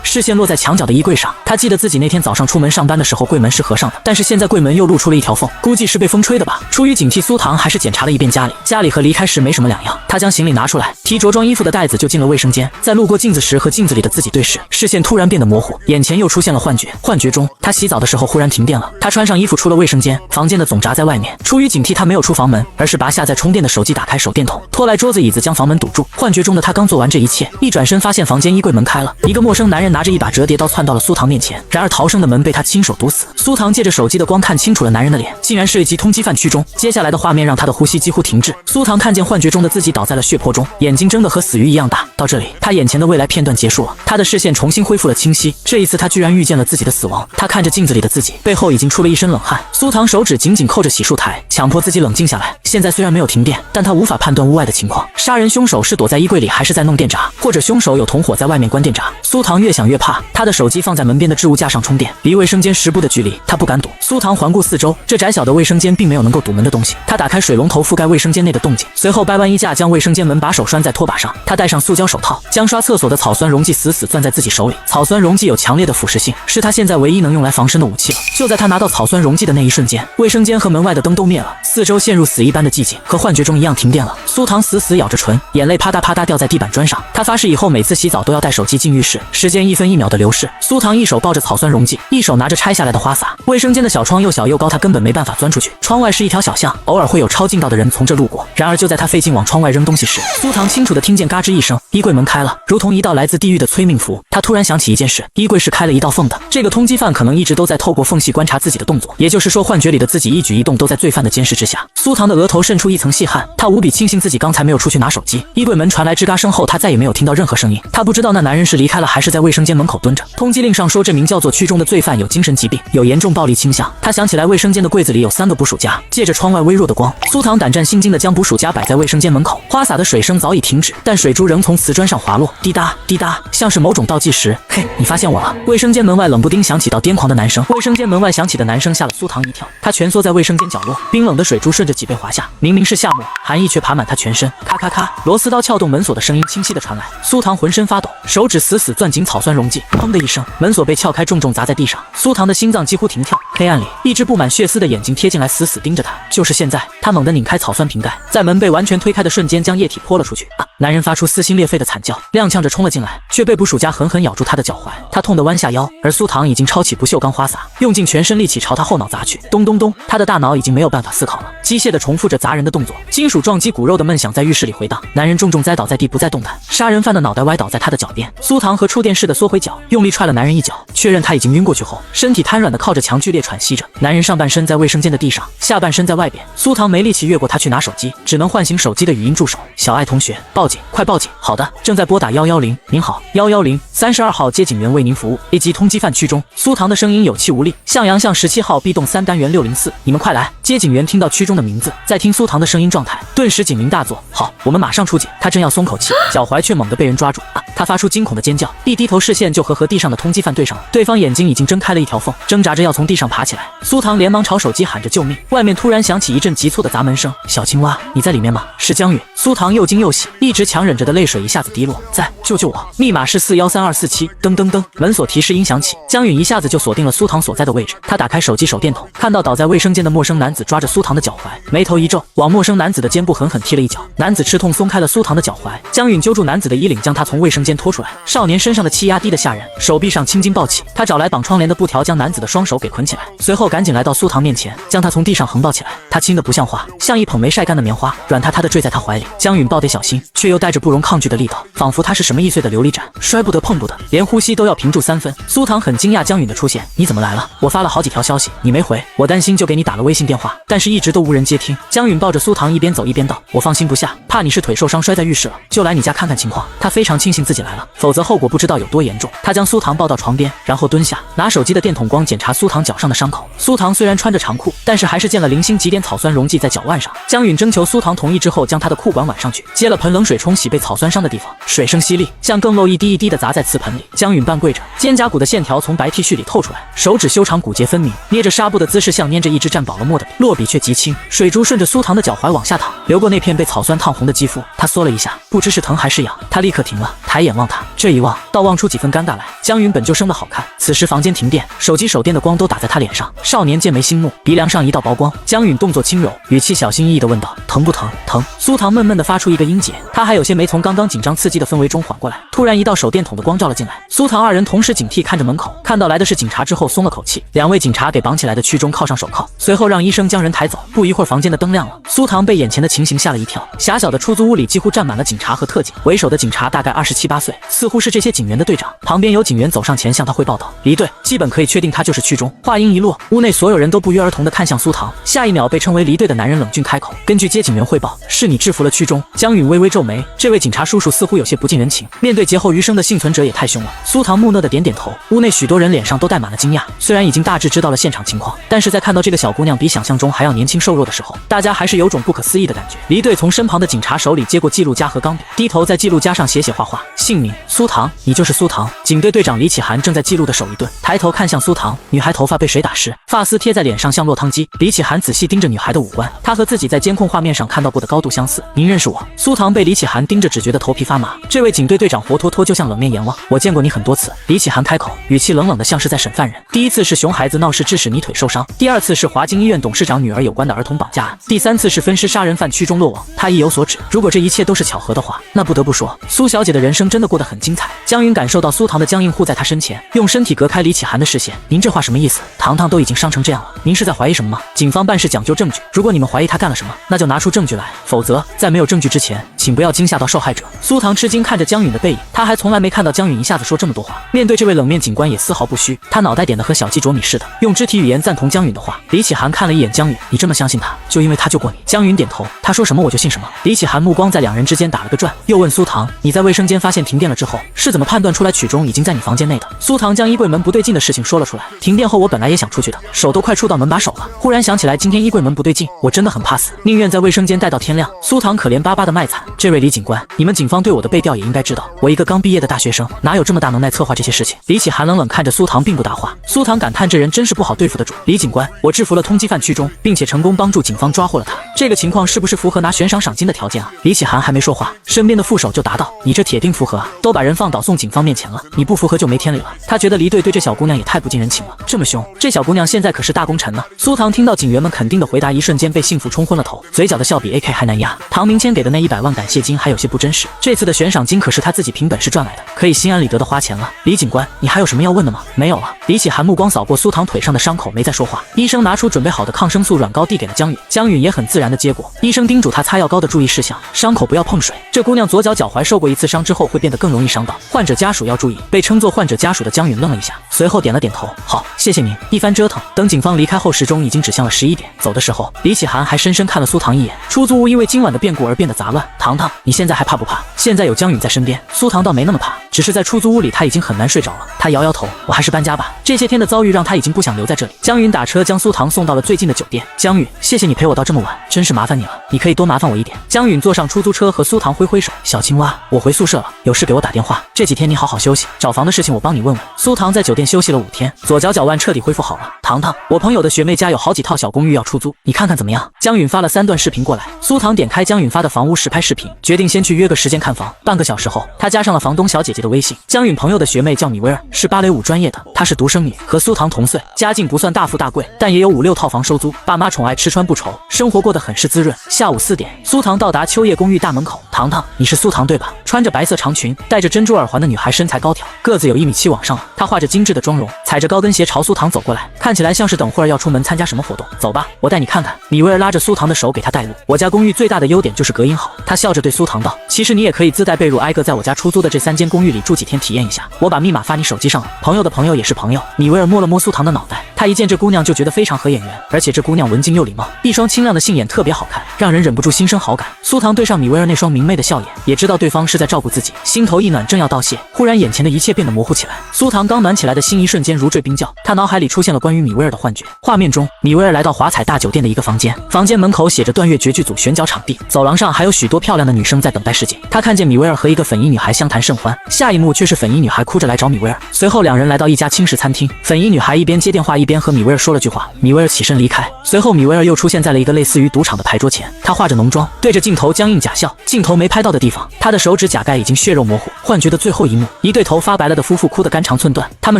视线落在墙角的衣柜上。他记得自己那天早上出门上班的时候，柜门是合上的，但是现在柜门又露出了一条缝，估计是被风吹的吧。出于警惕，苏唐还是检查了一遍家里和离开时没什么两样。他将行李拿出来，提着装衣服的袋子就进了卫生间。在路过镜子时，和镜子里的自己对视，视线突然变得模糊，眼前又出现了幻觉。幻觉中，他洗澡的时候忽然停电了。他穿上衣服出了卫生间，房间的总闸在外面。出于警惕，他没有出房门，而是拔下在充电的手机，打开手电筒，拖来桌子椅子将房门堵住。幻觉中的他刚做完这一切，一转身发现房间衣柜门开了，一个陌生男人拿着一把折叠刀窜到了苏唐面前，然而逃生的门被他亲手堵死。苏唐借着手机的光看清楚了男人的脸，竟然是一级通缉犯区中。接下来的画面让他的呼吸几乎停滞。苏唐看见幻觉中的自己倒在了血泊中，眼睛睁得和死鱼一样大。到这里，他眼前的未来片段结束了，他的视线重新恢复了清晰。这一次他居然遇见了自己的死亡。他看着镜子里的自己，背后已经出了一身冷汗。苏唐手指紧紧扣着洗漱台，强迫自己冷静下来。现在虽然没有停电，但他无法判断屋外的情况，杀人凶手是躲在衣柜里还是在弄电闸，或者凶手有同伙在外面关电闸。苏唐越想越怕，他的手机放在门边的置物架上充电，离卫生间10步的距离，他不敢堵。苏唐环顾四周，这窄小的卫生间并没有能够堵门的东西。他打开水龙头覆盖卫生间内的动静，随后掰弯衣架将卫生间门把手拴在拖把上。他戴上塑胶手套，将刷厕所的草酸溶剂死死攥在自己手里。草酸溶剂有强烈的腐蚀性，是他现在唯一能用来防身的武器了。就在他拿到草酸溶剂的那一瞬间，卫生间和门外的灯都灭了，四周陷入死一般的寂静，和幻觉中一样停电了。苏唐死死咬着唇，眼泪啪嗒啪嗒掉在地板砖上。他发誓以后每次洗澡都要带手机进浴室。时间1分1秒的流逝，苏唐一手抱着草酸溶剂，一手拿着拆下来的花洒。卫生间的小窗又小又高，他根本没办法钻出去。窗外是一条小巷，偶尔会有超近道的人从这路过。然而就在他费劲往窗外扔东西时，苏唐清楚地听见嘎吱一声，衣柜门开了，如同一道来自地狱的催命符。他突然想起一件事，衣柜是开了一道缝的，这个通缉犯可能一直都在透过缝隙观察自己的动作，也就是说幻觉里的自己一举一动都在罪犯的监视之下。苏唐的额头渗出一层细汗，他无比庆幸自己刚才没有出去拿手机。衣柜门传来吱嘎声后，他再也没有听到任何声音。他不知道那男人是离开了还是在卫生间门口蹲着。通缉令上说这名叫做区中的罪犯有精神疾病，有严重暴力倾向。他想起来卫生间的柜子里有3个捕鼠夹，借着窗外微弱的光，苏唐胆战心惊地将捕鼠夹摆在卫生间门口。花洒的水声早已停止，但水珠仍从瓷砖上滑落，滴答滴答，像是某种倒计时。嘿，你发现我了！卫生间门外冷不丁响起道癫狂的男声。卫生间门外响起的男声吓了苏唐一跳，他蜷缩在卫生间角落，冰冷的水珠顺着脊背滑下。明明是夏末，寒意却爬满他全身。咔咔咔，螺丝刀撬动门锁的声音清晰地传来。苏唐浑身发抖，手指死死攥紧草酸溶剂。砰的一声，门锁被撬开，重重砸在地上。苏唐的心脏几乎停跳。黑暗里，一只布满血丝的眼睛贴进来，死死盯着他。就是现在，他猛地拧开草酸瓶盖，在门被完全推开的瞬间，将液体泼了出去。男人发出撕心裂肺的惨叫，踉跄着冲了进来，却被捕鼠夹狠狠咬住他的脚踝。他痛得弯下腰，而苏唐已经抄起不锈钢花洒，用尽全身力气朝他后脑砸去。咚咚咚，他的大脑已经没有办法思考了，机械地重复着砸人的动作。金属撞击骨肉的闷响在浴室里回荡。男人重重栽倒在地，不再动弹。杀人犯的脑袋歪倒在他的脚边。苏唐和触电似的缩回脚，用力踹了男人一脚，确认他已经晕过去后，身体瘫软地靠着墙剧烈喘息着。男人上半身在卫生间的地上，下半身在外边。苏唐没力气越过他去拿手机，只能唤醒手机的语音助手：小爱同学，报警，快报警！好的，正在拨打110。您好，110，32号接警员为您服务。一级通缉犯区中，苏唐的声音有气无力。向阳巷17号 B 栋3单元604，你们快来！接警员听到区中的名字，再听苏唐的声音状态，顿时警铃大作。好，我们马上出警。他正要松口气，脚踝却猛地被人抓住啊！他发出惊恐的尖叫，一低头视线就和地上的通缉犯对上了，对方眼睛已经睁开了一条缝，挣扎着要从地上爬起来。苏唐连忙朝手机喊着救命，外面突然响起一阵急促的砸门声。小青蛙，你在里面吗？是江允。苏唐又惊又喜，一直强忍着的泪水一下子滴落。在，救救我！密码是413247。噔噔噔，门锁提示音响起，江允一下子就锁定了苏唐所在的位置。他打开手机手电筒，看到倒在卫生间的陌生男子抓着苏唐的脚踝，眉头一皱，往陌生男子的肩部狠狠踢了一脚。男子吃痛松开了苏唐的脚踝，江允揪住男子的衣领，将他从卫生间拖出来。少年身上的气压低得吓人，手臂上青筋暴起，他找来绑窗帘的布条，将男子的双手给捆起来，随后赶紧来到苏唐面前，将他从地上横抱起来。他轻得不像话，像一捧没晒干的棉花，软塌塌的坠在他怀里。江允抱得小心，却又带着不容抗拒的力道，仿佛他是什么易碎的琉璃盏，摔不得碰不得，连呼吸都要屏住3分。苏唐很惊讶江允的出现，你怎么来了？我发了好几条消息，你没回，我担心就给你打了微信电话，但是一直都无人接听。江允抱着苏唐一边走一边道，我放心不下，怕你是腿受伤摔在浴室了，就来你家看看情况。他非常庆幸自己来了，否则后果不知道有多严重。他将苏唐抱到床边，然后蹲下，拿手机的电筒光检查苏唐脚上的伤口。苏唐虽然穿着长裤，但是还是见了零星几点草酸溶剂在脚腕上。江允征求苏唐同意之后，将他的裤管挽上去，接了盆冷水冲洗被草酸伤的地方，水声淅沥，像更漏一滴一滴的砸在瓷盆里。江允半跪着，肩胛骨的线条从白 T 恤里透出来，手指修长骨节分明，捏着纱布的姿势像捏着一只蘸饱了沫的笔，落笔却极轻，水珠顺着苏唐的脚踝往下淌，流过那片被草酸烫红的肌肤。他缩了一下，不知是疼还是痒，他立刻停了，抬眼望他，这一望倒望出几分尴尬来。江允本就生得好看，此时房间停电，手机手电的光都打在他脸上，少年剑眉星目，鼻梁上一道薄光。江允动作轻柔，语气小心翼翼地问道，疼不疼？疼。苏唐闷闷地发出一个音节，他还有些没从刚刚紧张刺激的氛围中缓过来。突然一道手电筒的光照了进来，苏唐二人同时警惕看着门口，看到来的是警察之后松了口气。两位警察给绑起来的屈中铐上手铐，随后让医生将人抬走。不一会儿房间的灯亮了，苏唐被眼前的情形吓了一跳。狭小的出租屋里几乎站满了警察和特警，为首的警察大概27、8岁，似乎是这些警员的队长。旁边有警员走上前向他汇报道，离队，基本可以确定他就是屈中。话音一落，屋内所有人都不约而同地看向苏唐。下一秒被称为离队的男人冷峻开口，根据接警员汇报，是你制服了屈中。江允微微皱眉，这位警察叔叔似乎有些不近人情，面对劫后余生的幸存者也太凶了。苏唐木讷地点点头，屋内许多人脸上都带满了惊讶，虽然已经大致知道了现场情况，但是在看到这个小姑娘比想象中还要年轻瘦弱的时候，大家还是有种不可思议的感觉。离队从身旁的警察手里接过记录夹和钢笔，低头在记录夹上写画画，姓名苏唐，你就是苏唐。警队队长李启涵正在记录的手一顿，抬头看向苏唐，女孩头发被水打湿，发丝贴在脸上像落汤鸡。李启涵仔细盯着女孩的五官，她和自己在监控画面上看到过的高度相似。您认识我？苏唐被李启涵盯着只觉得头皮发麻，这位警队队长活脱脱就像冷面阎王，我见过你很多次。李启涵开口，语气冷冷的像是在审犯人。第一次是熊孩子闹事致使你腿受伤，第二次是华京医院董事长女儿有关的儿童绑架案，第三次是分尸杀人犯屈中落网。他意有所指，如果这一切都是巧合的话，那不得不说苏小姐的人生真的过得很精彩。江云感受到苏唐的僵硬护在他身前，用身体隔开李启涵的视线。您这话什么意思？糖糖都已经伤成这样了，您是在怀疑什么吗？警方办事讲究证据，如果你们怀疑他干了什么，那就拿出证据来，否则在没有证据之前，请不要惊吓到受害者。苏唐吃惊看着江允的背影，他还从来没看到江允一下子说这么多话。面对这位冷面警官也丝毫不虚，他脑袋点得和小鸡啄米似的，用肢体语言赞同江允的话。李启涵看了一眼江允，你这么相信他，就因为他救过你？江允点头，他说什么我就信什么。李启涵目光在两人之间打了个转，又问苏唐，你在卫生间发现停电了之后，是怎么判断出来曲中已经在你房间内的？苏唐将衣柜门不对劲的事情说了出来。停电后我本来也想出去的，手都快触到门把手了，忽然想起来今天衣柜门不对劲，我真的很怕死，宁愿在卫生间待到天亮。苏唐可怜巴巴的卖惨，这位李警官，你们警方对我的背调也应该知道，我一个刚毕业的大学生，哪有这么大能耐策划这些事情？李启涵冷冷看着苏唐，并不答话。苏唐感叹这人真是不好对付的主。李警官，我制服了通缉犯屈中，并且成功帮助警方抓获了他，这个情况是不是符合拿悬赏赏金的条件啊？李启涵还没说话，身边的副手就答道，你这铁定符合啊，都把人放倒送警方面前了，你不符合就没天理了。他觉得离队对这小姑娘也太不近人情了，这么凶，这小姑娘现在可是大功臣呢。苏唐听到警员们肯定的回答，一瞬间被幸福冲昏了头，嘴角的笑比 AK 还难压。唐明谦给的那100万感谢金还有些不真实，这次的悬赏金可是他自己凭本事赚来的，可以心安理得的花钱了。李警官，你还有什么要问的吗？没有了。李启涵目光扫过苏唐腿上的伤口，没再说话。医生拿出准备好的抗生素软膏递给了江允，江允也很自然的接过。医生叮嘱他擦药膏的注意事项，伤口不要碰水，这姑娘左脚脚踝受过一次伤之后会变得更容易伤到，患者家属要注意。被称作患者家属的江允愣了一下，随后点了点头，好，谢谢您。一番折腾，等警方离开后，时钟已经指向了11点。走的时候，李启涵还深深看了苏唐一眼。出租屋因为今晚的变故而变得杂乱，唐糖糖，你现在还怕不怕？现在有江允在身边，苏糖倒没那么怕，只是在出租屋里他已经很难睡着了。他摇摇头，我还是搬家吧。这些天的遭遇让他已经不想留在这里。江允打车将苏糖送到了最近的酒店。江允，谢谢你陪我到这么晚，真是麻烦你了。你可以多麻烦我一点。江允坐上出租车和苏糖挥挥手。小青蛙，我回宿舍了，有事给我打电话。这几天你好好休息，找房的事情我帮你问问。苏糖在酒店休息了5天，左脚脚腕彻底恢复好了。糖糖，我朋友的学妹家有好几套小公寓要出租，你看看怎么样？江允发了3段视频过来。苏糖点开江允发的房屋实拍视频，决定先去约个时间看房。半个小时后，他加上了房东小姐姐的微信。江允朋友的学妹叫米薇儿，是芭蕾舞专业的，她是独生女，和苏糖同岁，家境不算大富大贵，但也有5、6套房收租，爸妈宠爱，吃穿不愁，生活过得很是滋润。下午4点，苏糖到达秋叶公寓大门口。糖糖，你是苏糖对吧？穿着白色长裙，戴着珍珠耳环的女孩身材高挑，个子有1.7米往上了。她画着精致的妆容，踩着高跟鞋朝苏糖走过来，看起来像是等会儿要出门参加什么活动。走吧，我带你看看。米薇儿拉着苏糖的手给她带路。我家公寓最大的优点就是隔音好。她笑着对苏糖道，其实你也可以自带被褥，挨个在我家出租的这3间公寓里住几天体验一下。我把密码发你手机上了，朋友的朋友也是朋友。米薇儿摸了摸苏糖的脑袋，她一见这姑娘就觉得非常合眼缘，而且这姑娘文静又礼貌，一双清亮的杏眼特别好看，让人忍不住心生好感。苏糖对上米薇儿那双明媚的笑眼，也知道对方是在照顾自己，心头一暖，正要道谢，忽然眼前的一切变得模糊起来。苏糖刚暖起来的心一瞬间如坠冰窖，她脑海里出现了关于米薇儿的幻觉。画面中，米薇儿来到华彩大酒店的一个房间，房间门口写着段乐绝剧组选角场地，走廊上还有许多漂亮的女生在等待示警。她看见米薇儿和一个粉衣女孩相谈甚欢，下一幕却是粉衣女孩哭着来找米薇儿。随后两人来到一家轻食餐厅，粉衣女孩一边接电话一边和米薇儿说了句话，米薇儿起身离开。随后米薇儿又出现在了一个类似于赌场的牌桌前，她化着浓妆，对着镜头僵硬假笑，镜头没拍到的地方，她的手指甲盖已经血肉模糊。幻觉的最后一幕，一对头发白了的夫妇哭得肝肠寸断，他们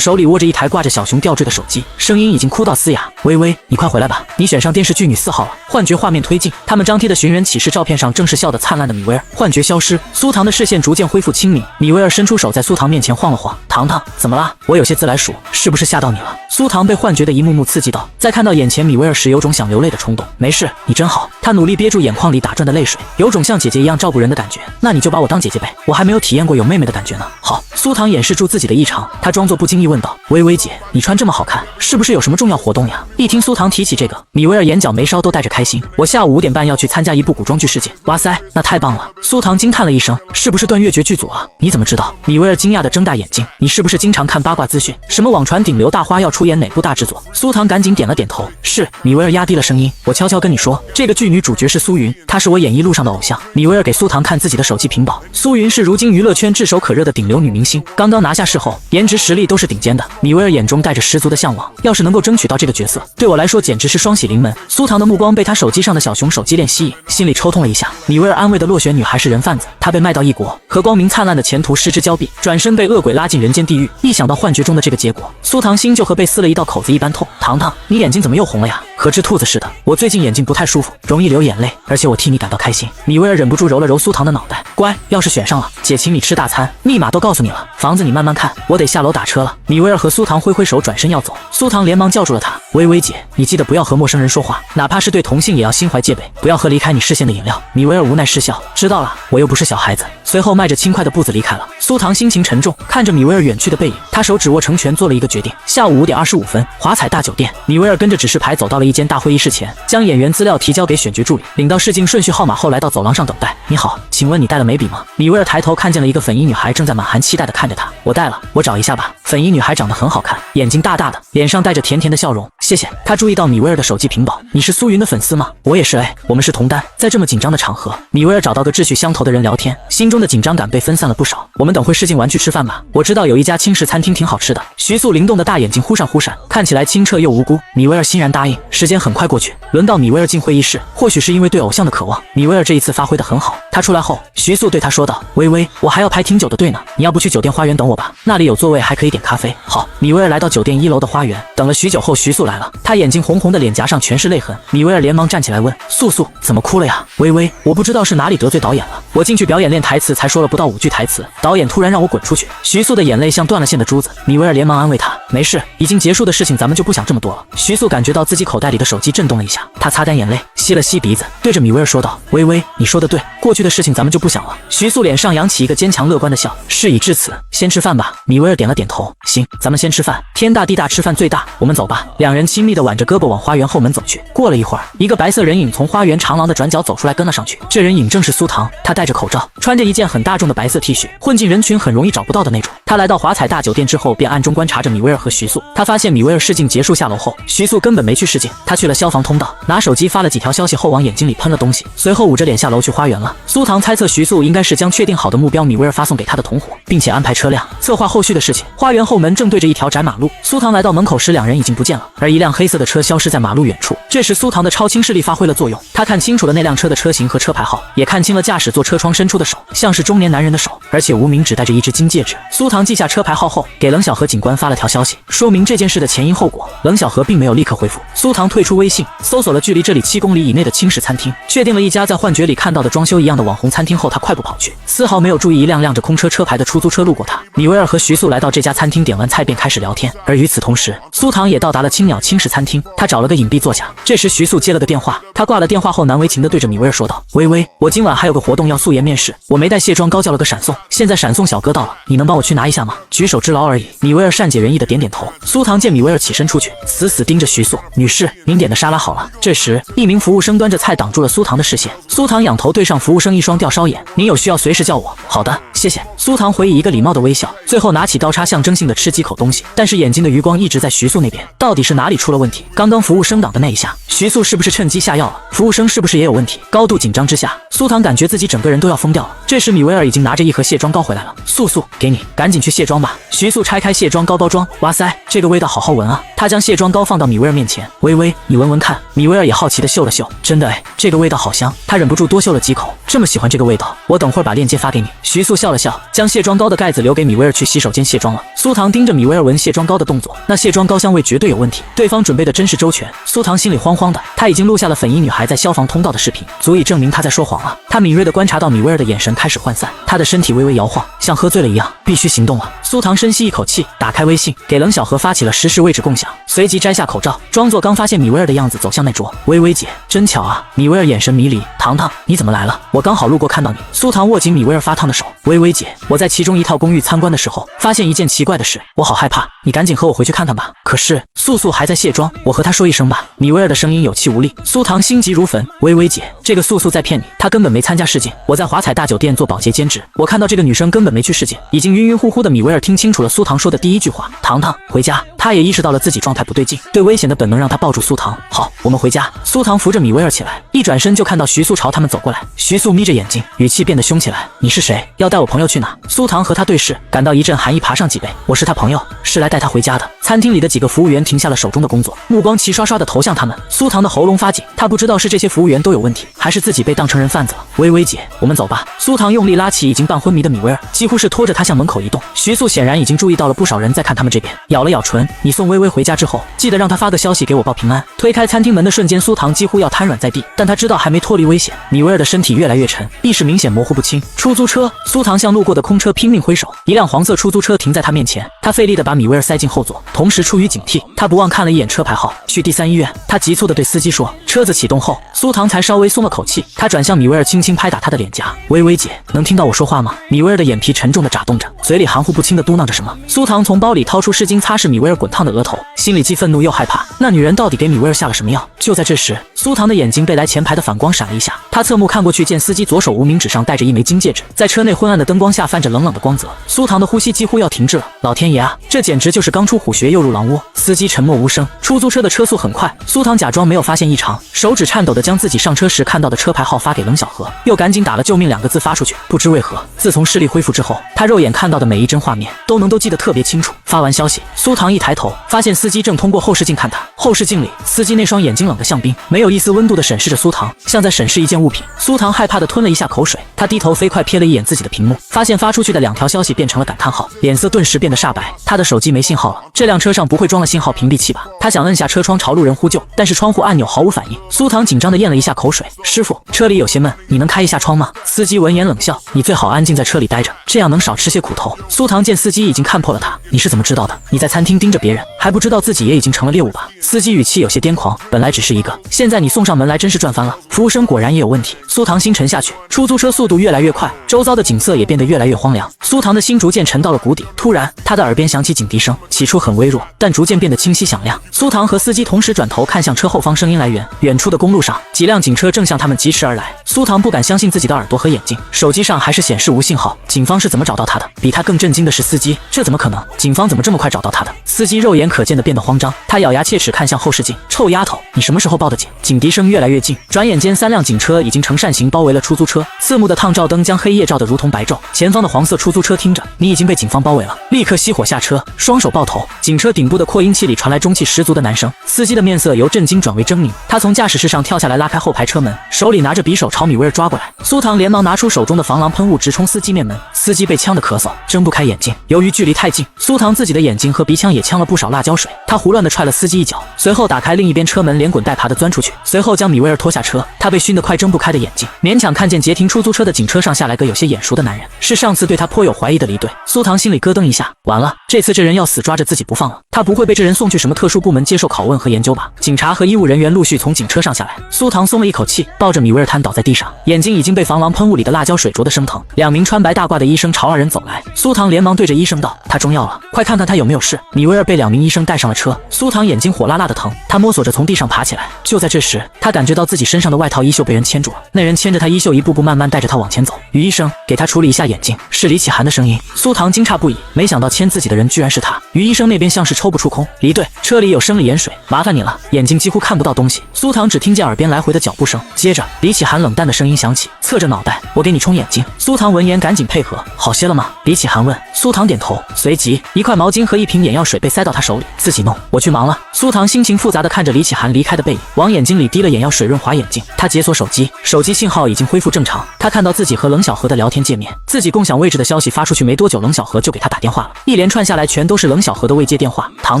手里握着一台挂着小熊吊坠的手机，声音已经哭到嘶哑。微微，你快回来吧，你选上电视剧女4号了。幻觉画面推进，他们张贴的寻人启事照片上正是笑得灿烂的米薇儿。幻觉消失，苏糖的视线逐渐恢复清明。米薇儿伸出手在苏糖面前晃了晃，糖糖，怎么啦？我有些自来熟，是不是吓到你了？苏糖被幻觉的一幕幕刺激到，在看到眼前米薇儿时有种想流泪的冲动。没事，你真好。他努力憋住眼眶里打转的泪水，有种像姐姐一样照顾人的感觉。那你就把我当姐姐呗，我还没有体验过有妹妹的感觉呢。好，苏糖掩饰住自己的异常，她装作不经意问道：微微姐，你穿这么好看，是不是有什么重要活动呀？一听苏糖提起这个，米薇儿眼角眉梢都带着开心。我下午5点半要去参加一部古装剧试镜。哇塞，那太棒了！苏糖惊叹了一声，是不是段乐绝剧组啊？你怎么知道？米薇儿惊讶地睁大眼睛，你是不是经常看八卦资讯？什么网传顶流大花要出演哪部大制作？苏糖赶紧点了点头，是。米薇儿压低了声音，我悄悄跟你说，这个剧女主角是苏云，她是我演艺路上的偶像。米薇儿给苏糖看自己的手机屏保，苏云是如今娱乐圈炙手可热的顶流女明星，刚刚拿下视后，颜值实力都是顶尖的。米薇儿眼中带着十足的向往，要是能够争取到这个角色，对我来说简直是双喜临门。苏糖的目光被她手机上的小熊手机链吸引，心里抽痛了一下。米薇儿安慰的落选女孩是人贩子，她被卖到异国，和光明灿烂的前途失之交臂，转身被恶鬼拉进人间地狱。一想到幻觉中的这个结果，苏糖心就和被撕了一道口子一般痛。糖糖，你眼睛怎么又红了呀？和只兔子似的。我最近眼睛不太舒服，容易流眼泪，而且我替你感到开心。米薇儿忍不住揉了揉苏糖的脑袋，乖，要是选上了，姐请你吃大餐，密码都告诉你了，房子你慢慢看，我得下楼打车了。米薇儿和苏糖挥挥手转身要走，苏糖连忙叫住了她，微微姐，你记得不要和陌生人说话，哪怕是对同性也要心怀戒备，不要喝离开你视线的饮料。米薇儿无奈失笑，知道了，我又不是小孩子。随后迈着轻快的步子离开了。苏糖心情沉重，看着米薇儿远去的背影，她手指握成拳做了一个决定。下午5点25分，华彩大酒店，米薇儿跟着指示牌走到了一间大会议室前，将演员资料提交给选角助理，领到试镜顺序号码后来到走廊上等待。你好，请问你带了眉笔吗？米薇儿抬头看见了一个粉衣女孩正在满含期待地看着她。我带了，我找一下吧。粉衣女孩长得很好看，眼睛大大的，脸上带着甜甜的笑容。谢谢。她注意到米薇儿的手机屏保，你是苏云的粉丝吗？我也是，我们是同单。在这么紧张的场合，米薇儿找到个志趣相投的人聊天，心中的紧张感被分散了不少。我们等会试镜完去吃饭吧，我知道有一家轻食餐厅挺好吃的。徐素灵动的大眼睛忽闪忽闪，看起来清澈又无辜。米薇儿欣然答应。时间很快过去，轮到米薇儿进会议室，或许是因为对偶像的渴望，米薇儿这一次发挥得很好。她出来后，徐素对她说道：微微，我还要排挺久的队呢，你要不去酒店花园等我吧，那里有座位，还可以点咖啡。好。米薇儿来到酒店1楼的花园，等了许久后，徐素来了，她眼睛红红的，脸颊上全是泪痕。米薇儿连忙站起来问：素素，怎么哭了呀？微微，我不知道是哪里得罪导演了，我进去表演练台词，才说了不到5句台词，导演突然让我滚出去。徐素的眼泪像断了线的珠子，米薇儿连忙安慰她：没事，已经结束的事情咱们就不想这么多了。徐素感觉到自己口袋里的手机震动了一下，她擦干眼泪，吸了吸鼻子，对着米薇儿说道：微微，你说的对，过去去的事情咱们就不想了。徐素脸上扬起一个坚强乐观的笑。事已至此，先吃饭吧。米威尔点了点头，行，咱们先吃饭。天大地大，吃饭最大，我们走吧。两人亲密地挽着胳膊往花园后门走去。过了一会儿，一个白色人影从花园长廊的转角走出来，跟了上去。这人影正是苏唐，他戴着口罩，穿着一件很大众的白色 T 恤，混进人群很容易找不到的那种。他来到华彩大酒店之后，便暗中观察着米威尔和徐素。他发现米威尔试镜结束下楼后，徐素根本没去试镜，他去了消防通道，拿手机发了几条消息后往眼睛里喷了东西，随后捂着脸下楼去花园了。苏唐猜测徐素应该是将确定好的目标米威尔发送给他的同伙，并且安排车辆，策划后续的事情。花园后门正对着一条窄马路，苏唐来到门口时，两人已经不见了，而一辆黑色的车消失在马路远处。这时苏唐的超轻视力发挥了作用，他看清楚了那辆车的车型和车牌号，也看清了驾驶座车窗伸出的手，像是中年男人的手，而且无名指戴着一只金戒指。苏唐记下车牌号后，给冷小河警官发了条消息，说明这件事的前因后果。冷小河并没有立刻回复。苏唐退出微信，搜索了距离这里7公里以内的轻食餐厅，确定了一家在幻觉里看到的装修一样的网红餐厅后，他快步跑去，丝毫没有注意一辆亮着空车车牌的出租车路过他。米威尔和徐素来到这家餐厅，点完菜便开始聊天，而与此同时，苏唐也到达了青鸟轻食餐厅，他找了个隐蔽坐下。这时徐素接了个电话，他挂了电话后难为情地对着米威尔说道：微微，我今晚还有个活动要素颜面试，我没带卸妆膏，叫了个闪送，现在闪送小哥到了，你能帮我去拿一下吗？举手之劳而已。米威尔善解人意的点点头。苏唐见米威尔起身出去，死死盯着徐素。女士，您点的沙拉好了。这时一名服务生端着菜挡住了苏唐的视线。苏唐仰头对上服务生一双吊梢眼，您有需要随时叫我。好的，谢谢。苏唐回以一个礼貌的微笑，最后拿起刀叉象征性的吃几口东西，但是眼睛的余光一直在徐素那边，到底是哪里出了问题？刚刚服务生挡的那一下，徐素是不是趁机下药了？服务生是不是也有问题？高度紧张之下，苏唐感觉自己整个人都要疯掉了。这时米威尔已经拿着一盒卸妆膏回来了。素素，给你，赶紧去卸妆吧。徐素拆开卸妆膏包装，哇塞，这个味道好好闻啊！他将卸妆膏放到米威尔面前，微微，你闻闻看。米威尔也好奇地嗅了嗅，真的哎，这个味道好香。他忍不住多嗅了几口，这么喜欢这个味道，我等会儿把链接发给你。徐素笑了笑，将卸妆膏的盖子留给米威尔去洗手间卸妆了。苏唐盯着米威尔闻卸妆膏的动作，那卸妆膏香味绝对有问题，对方准备的真是周全。苏唐心里慌慌的，他已经录下了粉衣女孩在消防通道的视频，足以证明他在说谎了。他敏锐地观察到米威尔的眼神开始涣散，他的身体微微摇晃，像喝醉了一样，必须行动了。苏唐深吸一口气，打开微信，给冷小河发起了实时位置共享，随即摘下口罩，装作刚发现米威尔的样子，走向那桌。微微姐，真巧啊！米威尔眼神迷离，糖糖，你怎么来了？我刚好路过看到你。苏唐握紧米威尔发烫的手，微微姐，我在其中一套公寓参观的时候，发现一件奇怪的事，我好害怕，你赶紧和我回去看看吧。可是素素还在卸妆，我和她说一声吧。米威尔的声音有气无力。苏唐心急如焚，微微姐，这个素素在骗你，她根本没参加试镜，我在华彩大酒店做保洁兼职，我看到这个女生根本没去试镜。已经晕晕乎乎的米威尔听清楚了苏唐说的第一句话，糖糖，回家。他也意识到了自己状态不对劲，对危险的本能让他抱住苏唐。好，我们回家。苏唐扶着米威尔起来，一转身就看到徐素朝他们走过来。徐素眯着眼睛，语气变得凶起来，你是谁？要带我朋友去哪？苏唐和他对视，感到一阵寒意爬上脊背。我是他朋友，是来带他回家的。餐厅里的几个服务员停下了手中的工作，目光齐刷刷地投向他们。苏唐的喉咙发紧，他不知道是这些服务员都有问题，还是自己被当成人贩子了。微微姐，我们走吧。苏唐用力拉起已经半昏迷的米威尔，几乎是拖着他向门口移动。徐素显然已经注意到了不少人在看他们这边，咬了咬唇，你送微微回家之后，记得让她发个消息给我报平安。推开餐厅门的瞬间，苏唐几乎要瘫软在地，但他知道还没脱离危险。米威尔的身体越来越沉，意识明显模糊不清。出租车，苏唐向路过的空车拼命挥手，一辆黄色出租车停在他面前，他费力地把米威尔塞进后座，同时出于警惕，他不忘看了一眼车牌号，去第3医院。他急促地对司机说。车子启动后，苏唐才稍微松了口气，他转向米威尔，轻轻拍打他的脸颊，微微姐，能听到我说话吗？米威尔的眼皮沉重地眨动着，嘴里含糊不清地嘟囔着什么。苏唐从包里掏出湿巾擦拭米威尔滚烫的额头，心里既愤怒又害怕，那女人到底给米威尔下了什么药？就在这时，苏唐的眼睛被来前排的反光闪了一下，他侧目看过去，见司机左手无名指上戴着一枚金戒指，在车内昏暗的灯光下泛着冷冷的光泽。苏唐的呼吸几乎要停滞了，老天爷啊，这简直就是刚出虎穴又入狼窝。司机沉默无声，出租车的车速很快，苏唐假装没有发现异常，手指颤抖地将自己上车时看到的车牌号发给冷小河，又赶紧打了救命2个字发出去。不知为何，自从视力恢复之后，他肉眼看到的每一帧画面都记得特别清楚。发完消息，苏唐一抬头，发现司机正通过后视镜看他。后视镜里，司机那双眼睛冷得像冰，没有一丝温度地审视着苏唐，像在审视一件物品。苏唐害怕地吞了一下口水，他低头飞快瞥了一眼自己的屏幕，发现发出去的2条消息变成了感叹号，脸色顿时变得煞白。他的手机没信号了，这辆车上不会装了信号屏蔽器吧？他想摁下车窗朝路人呼救，但是窗户按钮毫无反应。苏唐紧张地咽了一下口水，师傅，车里有些闷，你能开一下窗吗？司机闻言冷笑，你最好安静在车里待着，这样能少吃些苦头。苏唐见司机已经看破了他，你是怎么知道的？你在餐厅盯着别人，还不知道自己也已经成了猎物吧？司机语气有些癫狂，本来只是一个，现在你送上门来真是赚翻了。服务生果然也有问题。苏唐心沉下去，出租车速度越来越快，周遭的景色也变得越来越荒凉。苏唐的心逐渐沉到了谷底。突然，他的耳边响起警笛声，起初很微弱，但逐渐变得清晰响亮。苏唐和司机同时转头看向车后方声音来源，远处的公路上，几辆警车正向他们疾驰而来。苏唐不敢相信自己的耳朵和眼睛，手机上还是显示无信号。警方是怎么找到他的？比他更震惊的是司机，这怎么可能？警方怎么这么快找到他的？司机肉眼可见的变得慌张，他咬牙切齿看向后视镜，臭丫头，你什么时候报的警？警笛声越来越近，转眼间3辆警车已经呈扇形包围了出租车，刺目的探照灯将黑夜照得如同白昼。前方的黄色出租车听着，你已经被警方包围了，立刻熄火下车，双手抱头。警车顶部的扩音器里传来中气十足的男声。司机的面色由震惊转为狰狞，他从驾驶室上跳下来，拉开后排车门，手里拿着匕首朝米威尔抓过来。苏唐连忙拿出手中的防狼喷雾，直冲司机面门。司机被呛得咳嗽，睁不开眼睛。由于距离太近，苏唐自己的眼睛和鼻腔也呛了不少辣椒水。他胡乱地踹了司机一脚，随后打开另一边车门，连滚带爬地钻出去，随后将米威尔拖下车。他被熏得快睁不开的眼睛，勉强看见截停出租车的警车上下来个有些眼熟的男人，是上次对他颇有怀疑的离队。苏唐心里咯噔一下，完了，这次这人要死抓着自己不放了。他不会被这人送去什么特殊部门接受拷问和研究吧？警察和医务人员陆续从警车上下来，苏唐松了一口气，抱着米威尔瘫倒在地上，眼睛已经被防狼喷雾里的辣椒水灼得生疼。2名穿白大褂的医生朝2人走来，苏唐连忙对着医生道：“他中药了，快看看他有没有事。”米威尔被2名医生带上了车，苏唐眼睛火辣辣的疼，他摸索着从地上爬起来。就在这时，他感觉到自己身上的外套衣袖被人牵住了，那人牵着他衣袖一步步慢慢带着他往前走。于医生，给他处理一下眼睛。是李启涵的声音。苏唐惊诧不已，没想到牵自己的人居然是他。于医生那边像是抽不出空，离队，车里有生理盐水，麻烦你了。眼睛几乎看不到东西，苏唐只听见耳边来回的脚步声。接着，李启涵冷淡的声音响起，侧着脑袋，我给你冲眼睛。苏唐闻言赶紧配合，好些了吗？李启涵问。苏唐点头，随即一块毛巾和一瓶眼药水被塞到他手里，自己弄，我去忙了。苏唐心情复杂的看着李启涵离开的背影，往眼睛里滴了眼药水润滑眼睛。他解锁手机，手机信号已经恢复正常。他看到自己和冷小河的聊天界面，自己共享位置的消息发出去没多久，冷小河就给他打电话了，一连串下来全都是冷小河的未接电话。糖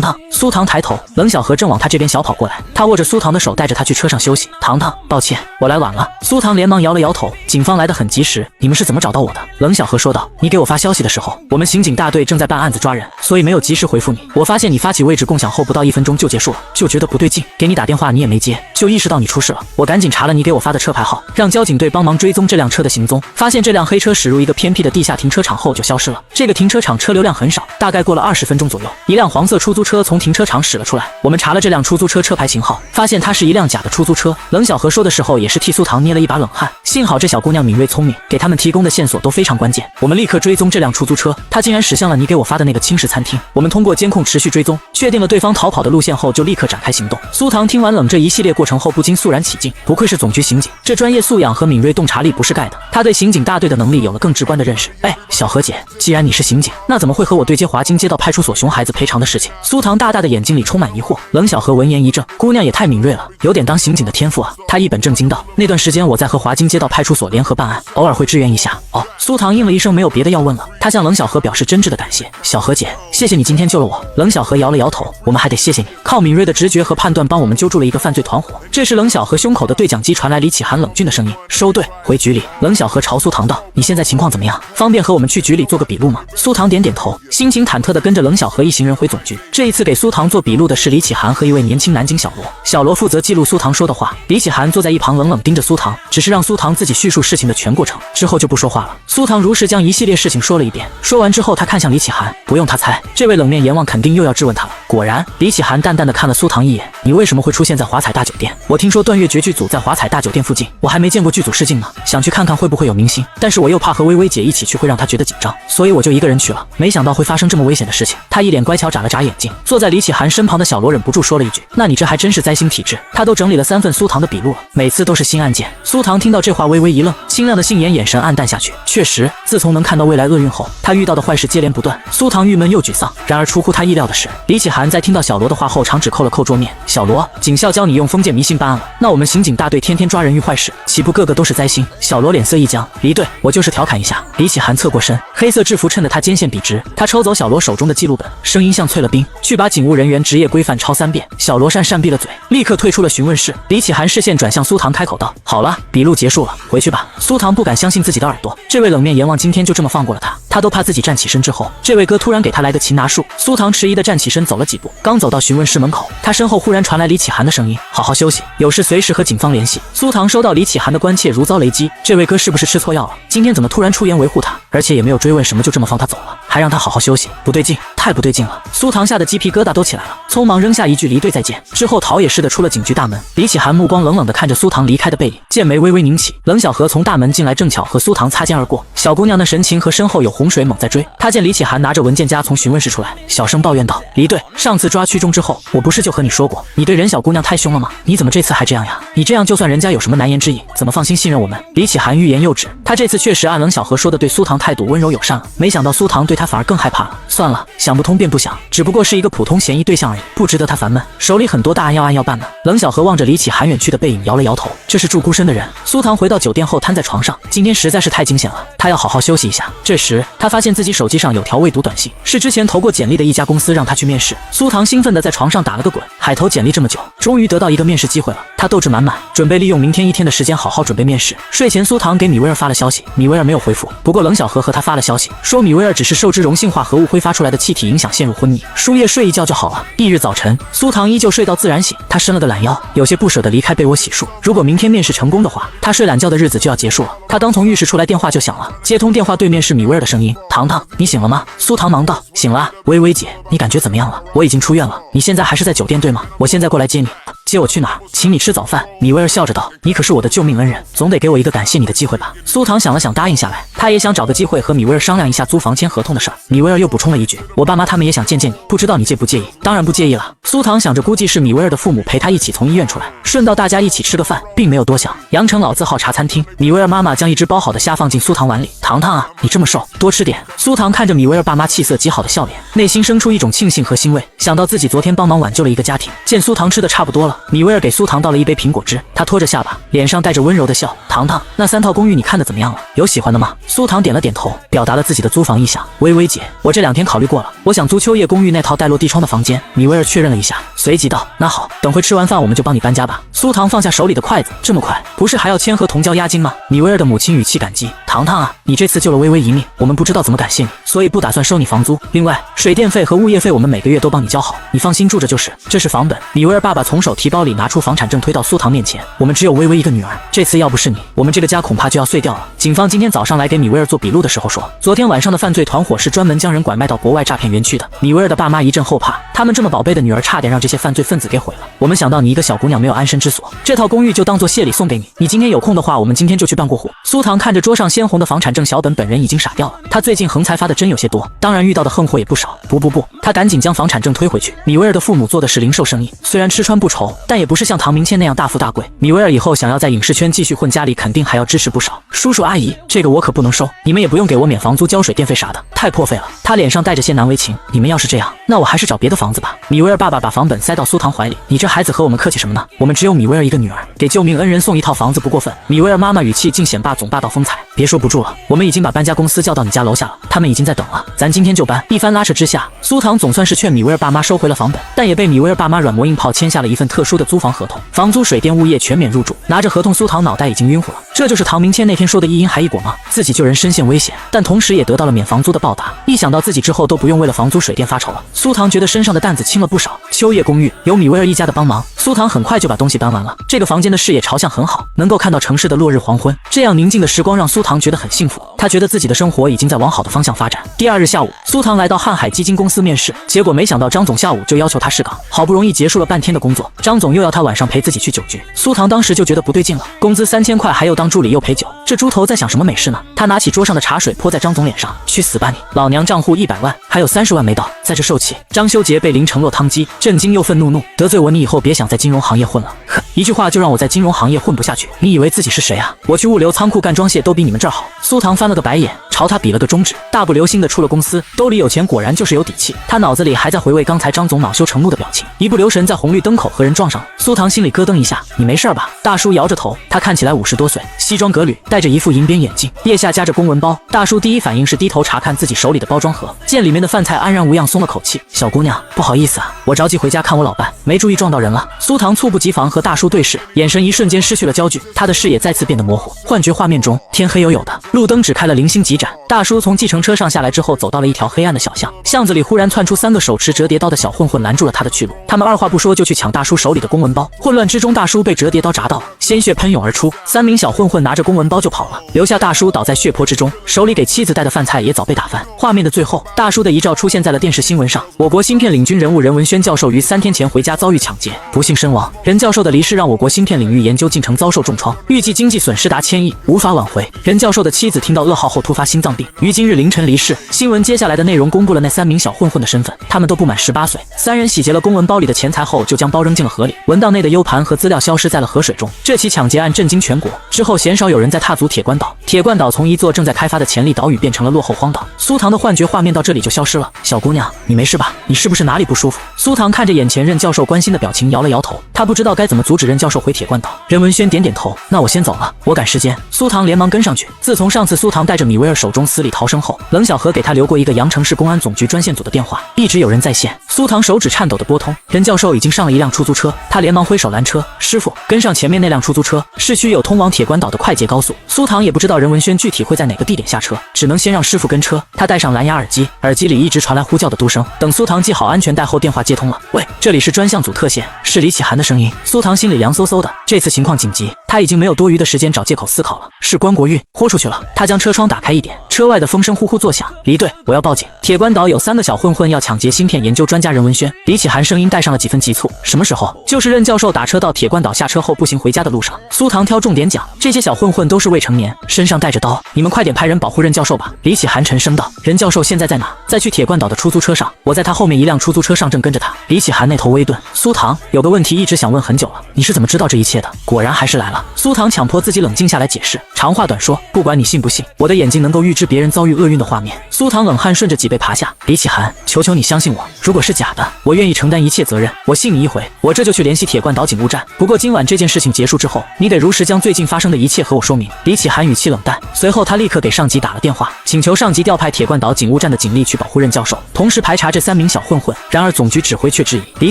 糖，苏唐抬头，冷小河正往他这边小跑过来，他握着苏唐的手带着他去车上休息。糖糖，抱歉，我来晚了。苏唐连忙摇了摇头，警方来得很及时，你们是怎么找到我的？冷小河说道，你给我发消息的时候，我们刑警大队正在办案子抓人，所以没有及时回复你。我发现你发起位置共享后不到1分钟就结束了，就觉得不对劲，给你打电话你也没接，就意识到你出事了。我赶紧查了你给我发的车牌号，让交警队帮忙追踪这辆车的行踪，发现这辆黑车驶入一个偏僻的地下停车场后就消失了。这个停车场车流量很少，大概过了20分钟左右，一辆黄色出租车从停车场驶了出来。我们查了这辆出租车车牌型号，发现它是一辆假的出租车。冷小河说的时候也是替苏唐捏了一把冷汗，幸好这小姑娘敏锐聪明，给他们提供的线索都非常关键。我们立刻追踪这辆出租车，它竟然驶向了你给我发的那个轻食餐厅。我们通过监控持续追踪，确定了对方逃跑的路线后就立刻展开行动。苏唐听完冷这一系列过程后不禁肃然起敬，不愧是总局刑警，这专业素养和敏锐洞察力不是盖的，他对刑警大队的能力有了更直观的认识。哎，小何姐，既然你是刑警，那怎么会和我对接华金街道派出所熊孩子赔偿的事情？苏唐大大的眼睛里充满疑惑。冷小何闻言一怔，姑娘也太敏锐了，有点当刑警的天赋啊。他一本正经道，那段时间我在和华金街道派出所联合办案，偶尔会支援一下。哦，苏唐应了一声，没有别的要问了。他向冷小何表示真挚的感谢，小何姐，谢谢你今天救了我。冷小何摇了摇头，我们还得谢谢你，靠敏锐的直觉和判断帮我们揪住了一个犯罪团伙。这时冷小何胸口的对讲机传来李启涵冷峻的声音，收队，回局里。冷小何朝苏唐道，你现在情况怎么样？方便和我们去局里做个笔录吗？苏唐点点头，心情忐忑地跟着冷小何一行人回总局。这一次给苏唐做笔录的是李启涵和一位年轻男警小罗，小罗负责记录苏唐说的话，李启涵坐在一旁冷冷盯着苏唐，只是让苏唐自己叙述事情的全过程，之后就不说话了。苏唐如实将一系列事情说了一遍，说完之后他看向李启涵，不用他猜，这位冷面阎王肯定又要质问他了。果然，李启涵淡淡地看了苏唐一眼，你为什么会出现在华彩大酒店？我听说段月绝剧组在华彩大酒店附近，我还没见过剧组试镜呢，想去看看会不会有明星，但是我又怕和微微姐一起去会让她觉得紧张，所以我就一个人去了。没想到会发生这么危险的事情。他一脸乖巧眨了眨眼睛，坐在李启涵身旁的小罗忍不住说了一句，那你这还真是灾星体质。他都整理了3份苏唐的笔录了，每次都是新案件。苏唐听到这话微微一愣，清亮的杏眼眼神暗淡下去。确实，自从能看到未来厄运后，他遇到的坏事接连不断。苏唐郁闷又沮丧。然而出乎他意料的是，李启涵在听到小罗的话后，长指扣了扣桌面。小罗，警校教你用封建迷信办案了，那我们刑警大队天天抓人遇坏事，岂不个个都是灾星？小罗脸色一僵，离队，我就是调侃一下。李启涵侧过身，黑色制服衬得他肩线笔直。他抽走小罗手中的记录本，声音像淬了冰，去把警务人员职业规范抄3遍。小罗讪闭了嘴，立刻退出了询问室。李启涵视线转向苏唐，开口道，好了，笔录结束了，回去吧。苏唐不敢相信自己的耳朵，这位冷面阎王今天就这么放过了他。他都怕自己站起身之后，这位哥突然给他来个擒拿术。苏唐迟疑的站起身走了几步，刚走到询问室门口，他身后忽然传来李启涵的声音：“好好休息，有事随时和警方联系。”苏唐收到李启涵的关切如遭雷击，这位哥是不是吃错药了？今天怎么突然出言维护他，而且也没有追问什么就这么放他走了，还让他好好休息？不对劲，太不对劲了！苏唐吓得鸡皮疙瘩都起来了，匆忙扔下一句离队再见，之后逃也似的出了警局大门。李启涵目光冷冷地看着苏唐离开的背影，剑眉微微拧起。冷小河从大门进来，正巧和苏唐擦肩而过，小姑娘的神情和身后有洪水猛在追。他见李启涵拿着文件夹从询问室出来，小声抱怨道：“离队，上次抓区中之后，我不是就和你说过，你对任小姑娘太凶了吗？你怎么这次还这样呀？你这样就算人家有什么难言之隐，怎么放心信任我们？”李启涵欲言又止，他这次确实按冷小河说的对苏唐态度温柔友善了，没想到苏唐对他反而更害怕了。算了，想不通便不想，只不过是一个普通嫌疑对象而已，不值得他烦闷，手里很多大案要办呢。冷小河望着李启涵远去的背影摇了摇头，这是祝孤身的人。苏唐回到酒店后瘫在床上，今天实在是太惊险了，他要好好休息一下。这时他发现自己手机上有条未读短信，是之前投过简历的一家公司让他去面试。苏唐兴奋地在床上打了个滚，海投简历这么久，终于得到一个面试机会了，他斗志满满，准备利用明天一天的时间好好准备面试。睡前苏唐给米威尔发了消息，米威尔没有回复，不过冷小河和他发了消息，说米威尔只是受脂溶性化合物挥发出来的气体影响陷入昏迷，输液睡一觉就好了。翌日早晨，苏唐依旧睡到自然醒，他伸了个懒腰，有些不舍得离开被窝洗漱。如果明天面试成功的话，他睡懒觉的日子就要结束了。他刚从浴室出来，电话就响了，接通电话对面是米威尔的声音：“糖糖，你醒了吗？”苏唐忙道：“醒了啊，微微姐，你感觉怎么样了？我已经出院了，你现在还是在酒店对吗？我现在过来接你。”“接我去哪儿？请你吃早饭。”米威尔笑着道：“你可是我的救命恩人，总得给我一个感谢你的机会吧？”苏唐想了想，答应下来。他也想找个机会和米威尔商量一下租房签合同的事儿。米威尔又补充了一句：“我爸妈他们也想见见你，不知道你介不介意？”“当然不介意了。”苏唐想着，估计是米威尔的父母陪他一起从医院出来，顺道大家一起吃个饭，并没有多想。羊城老字号茶餐厅，米威尔妈妈将一只包好的虾放进苏唐碗里：“糖糖啊，你这么瘦，多吃点。”苏唐看着米威尔爸妈气色极好的笑脸，内心生出一种庆幸和欣慰，想到自己昨天帮忙挽救了一个家庭。见苏唐吃的差不多了，米威尔给苏唐倒了一杯苹果汁，他拖着下巴，脸上带着温柔的笑：“糖糖，那3套公寓你看的怎么样了？有喜欢的吗？”苏唐点了点头，表达了自己的租房意向。“微微姐，我这2天考虑过了，我想租秋叶公寓那套带落地窗的房间。”米威尔确认了一下，随即道：“那好，等会吃完饭我们就帮你搬家吧。”苏唐放下手里的筷子：“这么快？不是还要签合同交押金吗？”米威尔的母亲语气感激：“糖糖啊，你这次救了微微一命，我们不知道怎么感谢你，所以不打算收你房租。另外，水电费和物业费我们每个月都帮你交好，你放心住着就是。这是房本。”米威尔爸爸从手提包里拿出房产证推到苏唐面前：“我们只有微微一个女儿，这次要不是你，我们这个家恐怕就要碎掉了。”警方今天早上来给米威尔做笔录的时候说，昨天晚上的犯罪团伙是专门将人拐卖到国外诈骗园区的。米威尔的爸妈一阵后怕，他们这么宝贝的女儿差点让这些犯罪分子给毁了。我们想到你一个小姑娘没有安身之所，这套公寓就当做谢礼送给你。你今天有空的话，我们今天就去办过户。苏唐看着桌上鲜红的房产证小本，本人已经傻掉了。他最近横财发的真有些多，当然遇到的横祸也不少。不，他赶紧将房产证推回去。米威尔的父母做的是零售生意，虽然吃穿不愁，但也不是像唐明谦那样大富大贵。米威尔以后想要在影视圈继续混，家里肯定还要支持不少。叔叔阿姨，这个我可不能收，你们也不用给我免房租、交水电费啥的，太破费了。他脸上带着些难为情，你们要是这样，那我还是找别的房子吧。米威尔爸爸把房本塞到苏唐怀里，你这孩子和我们客气什么呢？我们只有米威尔一个女儿，给救命恩人送一套房子不过分。米威尔妈妈语气竟显霸总霸道风采，别说不住了，我们已经把搬家公司叫到你家楼下了，他们已经在等了，咱今天就搬。一番拉扯之下，苏唐总算是劝米威尔爸妈收回了房本，但也被米威尔爸妈软磨硬泡签下了一份特殊的租房合同，房租、水电、物业全免入住。拿着合同，苏唐脑袋已经晕乎了，这就是唐明谦那天说的一因还一果吗？自己救人身陷危险，但同时也得到了免房租的报答。一想到自己之后都不用为了房租、水电发愁了，苏唐觉得身上的担子轻了不少。秋叶公寓有米威尔一家的帮忙，苏唐很快就把东西搬完了。这个房间的视野朝向很好，能够看到城市的落日黄昏，这样宁静的时光让苏唐觉得很幸福。他觉得自己的生活已经在往好的方向发展。第2日下午，苏唐来到瀚海基金公司面试，结果没想到张总下午就要求他试岗，好不容易结束了半天的工作，张总又要他晚上陪自己去酒局。苏唐当时就觉得不对劲了，工资3000块，还有当助理又陪酒，这猪头在想什么美事呢？他拿起桌上的茶水泼在张总脸上：“去死吧你！老娘账户100万，还有30万没到，在这受气。”张修杰被淋成落汤鸡，震惊又愤怒，得罪我你以后别想在金融行业混了。呵，一句话就让我在金融行业混不下去，你以为自己是谁啊？我去物流仓库干装卸都比你们这儿好。苏唐翻了个白眼，朝他比了个中指，大步流星的出了公司，兜里有钱果然就是有底气。他脑子里还在回味刚才张总恼羞成怒的表情，一不留神在红绿灯口和人撞上了。苏唐心里咯噔一下，你没事吧？大叔摇着头，他看起来50多岁，西装革履，戴着一副银边眼镜，腋下夹着公文包。大叔第一反应是低头查看自己手里的包装盒，见里面的饭菜安然无恙，松了口气。小姑娘，不好意思啊，我着急回家看我老伴，没注意撞到人了。苏唐猝不及防和大叔对视，眼神一瞬间失去了焦距，他的视野再次变得模糊。幻觉画面中，天黑黝黝的，路灯只开了零星几盏，大叔从计程车上下来之后，走到了一条黑暗的小巷，巷子里忽然窜出3个手持折叠刀的小混混，拦住了他的去路。他们二话不说就去抢大叔手里的公文包，混乱之中，大叔被折叠刀砸到，鲜血喷涌而出。3名小混混拿着公文包就跑了，留下大叔倒在血泊之中，手里给妻子带的饭菜也早被打翻。画面的最后，大叔的遗照出现在了电视新闻上。我国芯片领军人物任文轩教授于3天前回家遭遇抢劫，不幸身亡。任教授的离世让我国芯片领域研究进程遭受重创，预计经济损失达千亿，无法挽回。任教授的妻子听到噩耗后突发心脏病，于今日凌晨离世。新闻接下来的内容公布了那3名小混混的身份，他们都不满18岁。3人洗劫了公文包里的钱财后，就将包扔进了河里，文档内的 U 盘和资料消失在了河水中。这起抢劫案震惊全国，之后鲜少有人再踏足铁关岛。铁关岛从一座正在开发的潜力岛屿变成了落后荒岛。苏唐的幻觉画面到这里就消失了。小姑娘，你没事吧？你是不是哪里不舒服？苏唐看着眼前任教授关心的表情，摇了摇头。他不知道该怎么阻止任教授回铁关岛。任文轩点点头，那我先走了，我赶时间。苏唐连忙跟上去。自从上次苏唐带着米威尔手中死里逃生后，冷小河给他留过一个阳城市公安总局专线组的电话，一直有人在线。苏唐手指颤抖的拨通，任教授已经上了一辆出租车，他连忙挥手拦车，师傅，跟上前面那辆出租车，市区有通往铁关岛的快捷高速。苏唐也不知道任文轩具体会在哪个地点下车，只能先让师傅跟车。他戴上蓝牙耳机，耳机里一直传来呼叫的嘟声。等苏唐系好安全带后，电话接通了。喂，这里是专项组特线，是李启涵的声音。苏唐心里凉飕飕的，这次情况紧急，他已经没有多余的时间找借口思考了。是关国运，豁出去了。他将车窗打开一点，车外的风声呼呼作响。离队，我要报警。铁关岛有3个小混混要抢劫芯片研究专家任文轩。李启涵声音带上了几分急促。什么时候？就是任教授打车到铁关岛下车后步行回家的路上。苏唐挑重点讲，这些小混混都是未成年，身上带着刀，你们快点派人保护任教授吧。李启涵沉声道。任教授现在在哪？在去铁关岛的出租车上，我在他后面一辆出租车上正跟着他。李启涵那头微顿。苏唐，有个问题一直想问很久了，你是怎么知道这一切的？果然还是来了。苏唐强迫自己冷静下来解释，长话短说，不管你信不信，我的眼睛能够预知别人遭遇厄运的画面。苏唐冷汗顺着脊背爬下。李启涵，求求你相信我，如果是假的，我愿意承担一切责任。我信你一回，我这就去联系铁关岛警务站。不过今晚这件事情结束之后，你得如实将最近发生的一切和我说明。李启涵语气冷淡，随后他立刻给上级打了电话，请求上级调派铁关岛警务站的警力去保护任教授，同时排查这3名小混混。然而总局指挥却质疑。李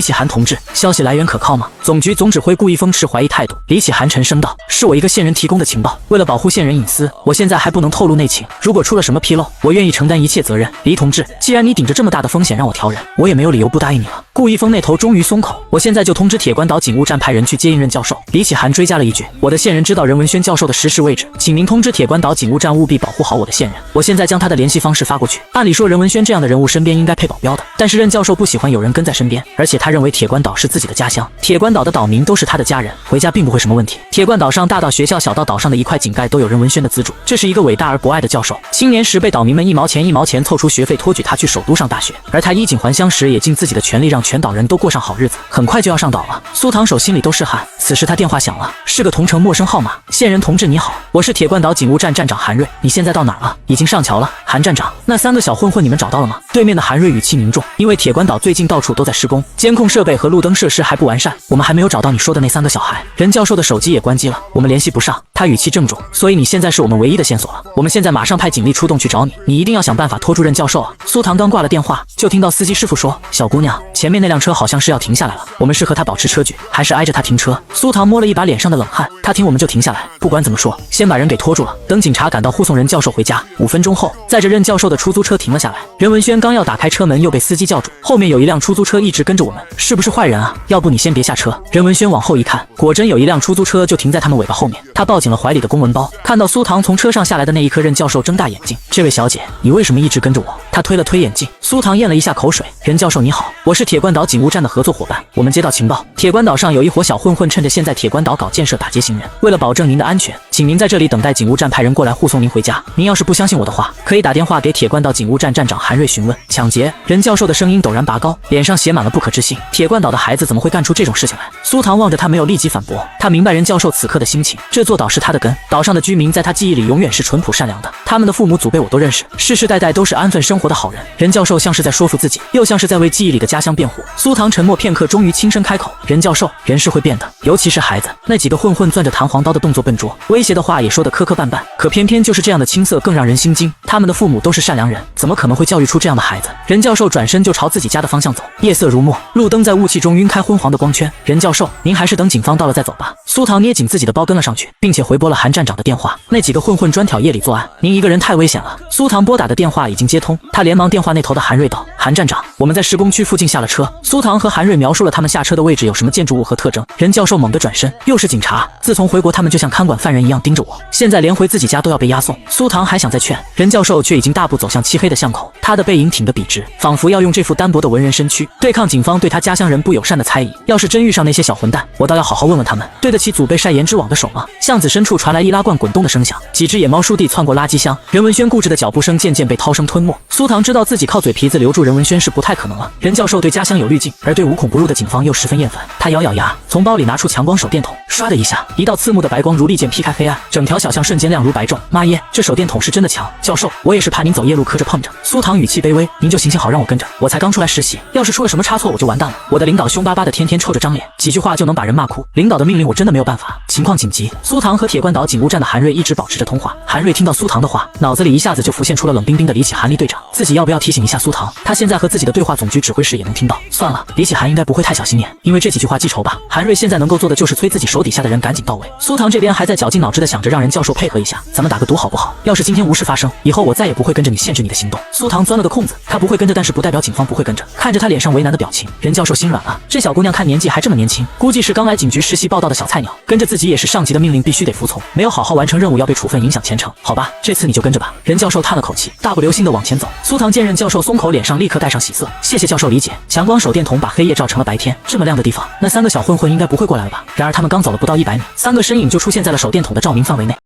启涵同志，消息来源可靠吗？总局总指挥顾一峰持怀疑态度。李启涵沉声道，是我一个线人提供的情报，为了保护线人隐私，我现在还不能透露内情，如果出了什么纰漏，我愿意承担一切责任。李同志，既然你顶着这么大的风险让我调人，我也没有理由不答应你了。顾一峰那头终于松口，我现在就通知铁关岛警务站派人去接应任教授。李启涵追加了一句，我的线人知道任文轩教授的实时位置，请您通知铁关岛警务站务必保护好我的线人。我现在将他的联系方式发过去。按理说任文轩这样的人物身边应该配保镖的，但是任教授不喜欢有人跟在身边，而且他认为铁关岛是自己的家乡，铁关岛的岛民都是他的家人，回家并不会什么问题。铁关岛上大到学校，小到岛上的一块井盖都有任文轩的资助，这是一个伟大而博爱的教授。青年时被岛民们1毛钱1毛钱凑出学费托举他去首都上大学，而他衣锦还乡时也尽自己的全力让全岛人都过上好日子。很快就要上岛了，苏唐手心里都是汗。此时他电话响了，是个同城陌生号码。线人同志你好，我是铁关岛警务站站长韩瑞，你现在到哪儿了？已经上桥了。韩站长，那3个小混混你们找到了吗？对面的韩瑞语气凝重，因为铁关岛最近到处都在施工，监控设备和路灯设施还不完善，我们还没有找到你说的那3个小孩。任教授的手机也关机了，我们联系不上。他语气郑重，所以你现在是我们唯一的线索了，我们现在马上派警力出动去找你，你一定要想办法拖住任教授啊。苏唐刚挂了电话，就听到司机师傅说，小姑娘，前面那辆车好像是要停下来了，我们是和他保持车距，还是挨着他停车？苏唐摸了一把脸上的冷汗，他听我们就停下来，不管怎么说，先把人给拖住了。等警察赶到护送任教授回家，5分钟后，载着任教授的出租车停了下来。任文轩刚要打开车门，又被司机叫住，后面有一辆出租车一直跟着我们，是不是坏人啊？要不你先别下车。任文轩往后一看，果真有一辆出租车就停在他们尾巴后面。他抱紧了怀里的公文包，看到苏唐从车上下来的那一刻，任教授睁大眼睛，这位小姐，你为什么一直跟着我？他推了推眼镜。苏唐咽了一下口水，任教授你好，我是铁关岛警务站的合作伙伴，我们接到情报，铁关岛上有一伙小混混趁着现在铁关岛搞建设打劫行人，为了保证您的安全，请您在这里等待警务站派人过来护送您回家。您要是不相信我的话，可以打电话给铁关岛警务站站长韩瑞询问。抢劫！任教授的声音陡然拔高，脸上写满了不可置信。铁关岛的孩子怎么会干出这种事情来？苏唐望着他没有立即反驳，他明白任教授此刻的心情。这座岛是他的根，岛上的居民在他记忆里永远是淳朴善良的，他们的父母祖辈我都认识，世世代代都是安分生活的好人。任教授像是在说服自己，又像是在为记忆里的家乡辩护。苏唐沉默片刻，终于轻声开口：任教授，人是会变的，尤其是孩子。那几个混混攥着弹簧刀的动作笨拙，威威胁的话也说得磕磕绊绊。可偏偏就是这样的青涩更让人心惊，他们的父母都是善良人，怎么可能会教育出这样的孩子？任教授转身就朝自己家的方向走，夜色如墨，路灯在雾气中晕开昏黄的光圈。任教授，您还是等警方到了再走吧。苏唐捏紧自己的包跟了上去，并且回拨了韩站长的电话。那几个混混专挑夜里作案，您一个人太危险了。苏唐拨打的电话已经接通，他连忙电话那头的韩瑞道：韩站长，我们在施工区附近下了车。苏唐和韩瑞描述了他们下车的位置有什么建筑物和特征。任教授猛地转身，又是警察，自从回国他们就像看管犯人一样盯着我，现在连回自己家都要被押送。苏唐还想再劝，任教授却已经大步走向漆黑的巷口，他的背影挺得笔直，仿佛要用这副单薄的文人身躯对抗警方对他家乡人不友善的猜疑。要是真遇上那些小混蛋，我倒要好好问问他们，对得起祖辈晒盐之网的手吗？巷子深处传来易拉罐滚动的声响，几只野猫倏地窜过垃圾箱，任文轩固执的脚步声渐渐被涛声吞没。苏唐知道自己靠嘴皮子留住任文轩是不太可能了。任教授对家乡有滤镜，而对无孔不入的警方又十分厌烦。他咬咬牙，从包里拿出强光手电筒，唰的一下，一道刺目的白光如利剑劈开黑暗，整条小巷瞬间亮如白昼。妈耶，这手电筒是真的强！教授，我也是怕您走夜路磕着碰着。苏唐语气卑微，您就行行好让我跟着，我才刚出来实习，要是出了什么差错我就完蛋了。我的领导凶巴巴的，天天臭着张脸，几句话就能把人骂哭，领导的命令我真的没有办法，情况紧急。苏唐和铁罐岛警务站的韩瑞一直保持着通话。韩瑞听到苏唐的话，脑子里一下子就浮现出了冷冰冰的李启韩李队长，自己要不要提醒一下苏唐？他现在和自己的对话总局指挥室也能听到。算了，李启韩应该不会太小心眼，因为这几句话记仇吧。韩瑞现在能够做的就是催自己手底下的人赶紧到位。苏唐这边还在绞尽脑汁的想着让任教授配合一下，咱们打个赌好不好？要是今天无事发生，以后我再也不会跟着你，限制你的行动。苏唐钻了个空子，他不会跟着，但是不代表警方不会跟着。看着他脸上为难的表情，任教授心软了。这小姑娘看年纪还这么年轻，估计是刚来警局实习报道的小菜鸟，跟着自己也是上级的命令必须得服从，没有好好完成任务要被处分，影响前程。好吧，这次你就跟着吧。任教授叹了口气，大步流星的往前走。苏唐见任教授松口，脸上立刻带上喜色。谢谢教授理解。强光手电筒把黑夜照成了白天，这么亮的地方，那三个小混混应该不会过来了吧？然而他们刚走了不到100米，三个身影就出现在了手电筒的照明范围内。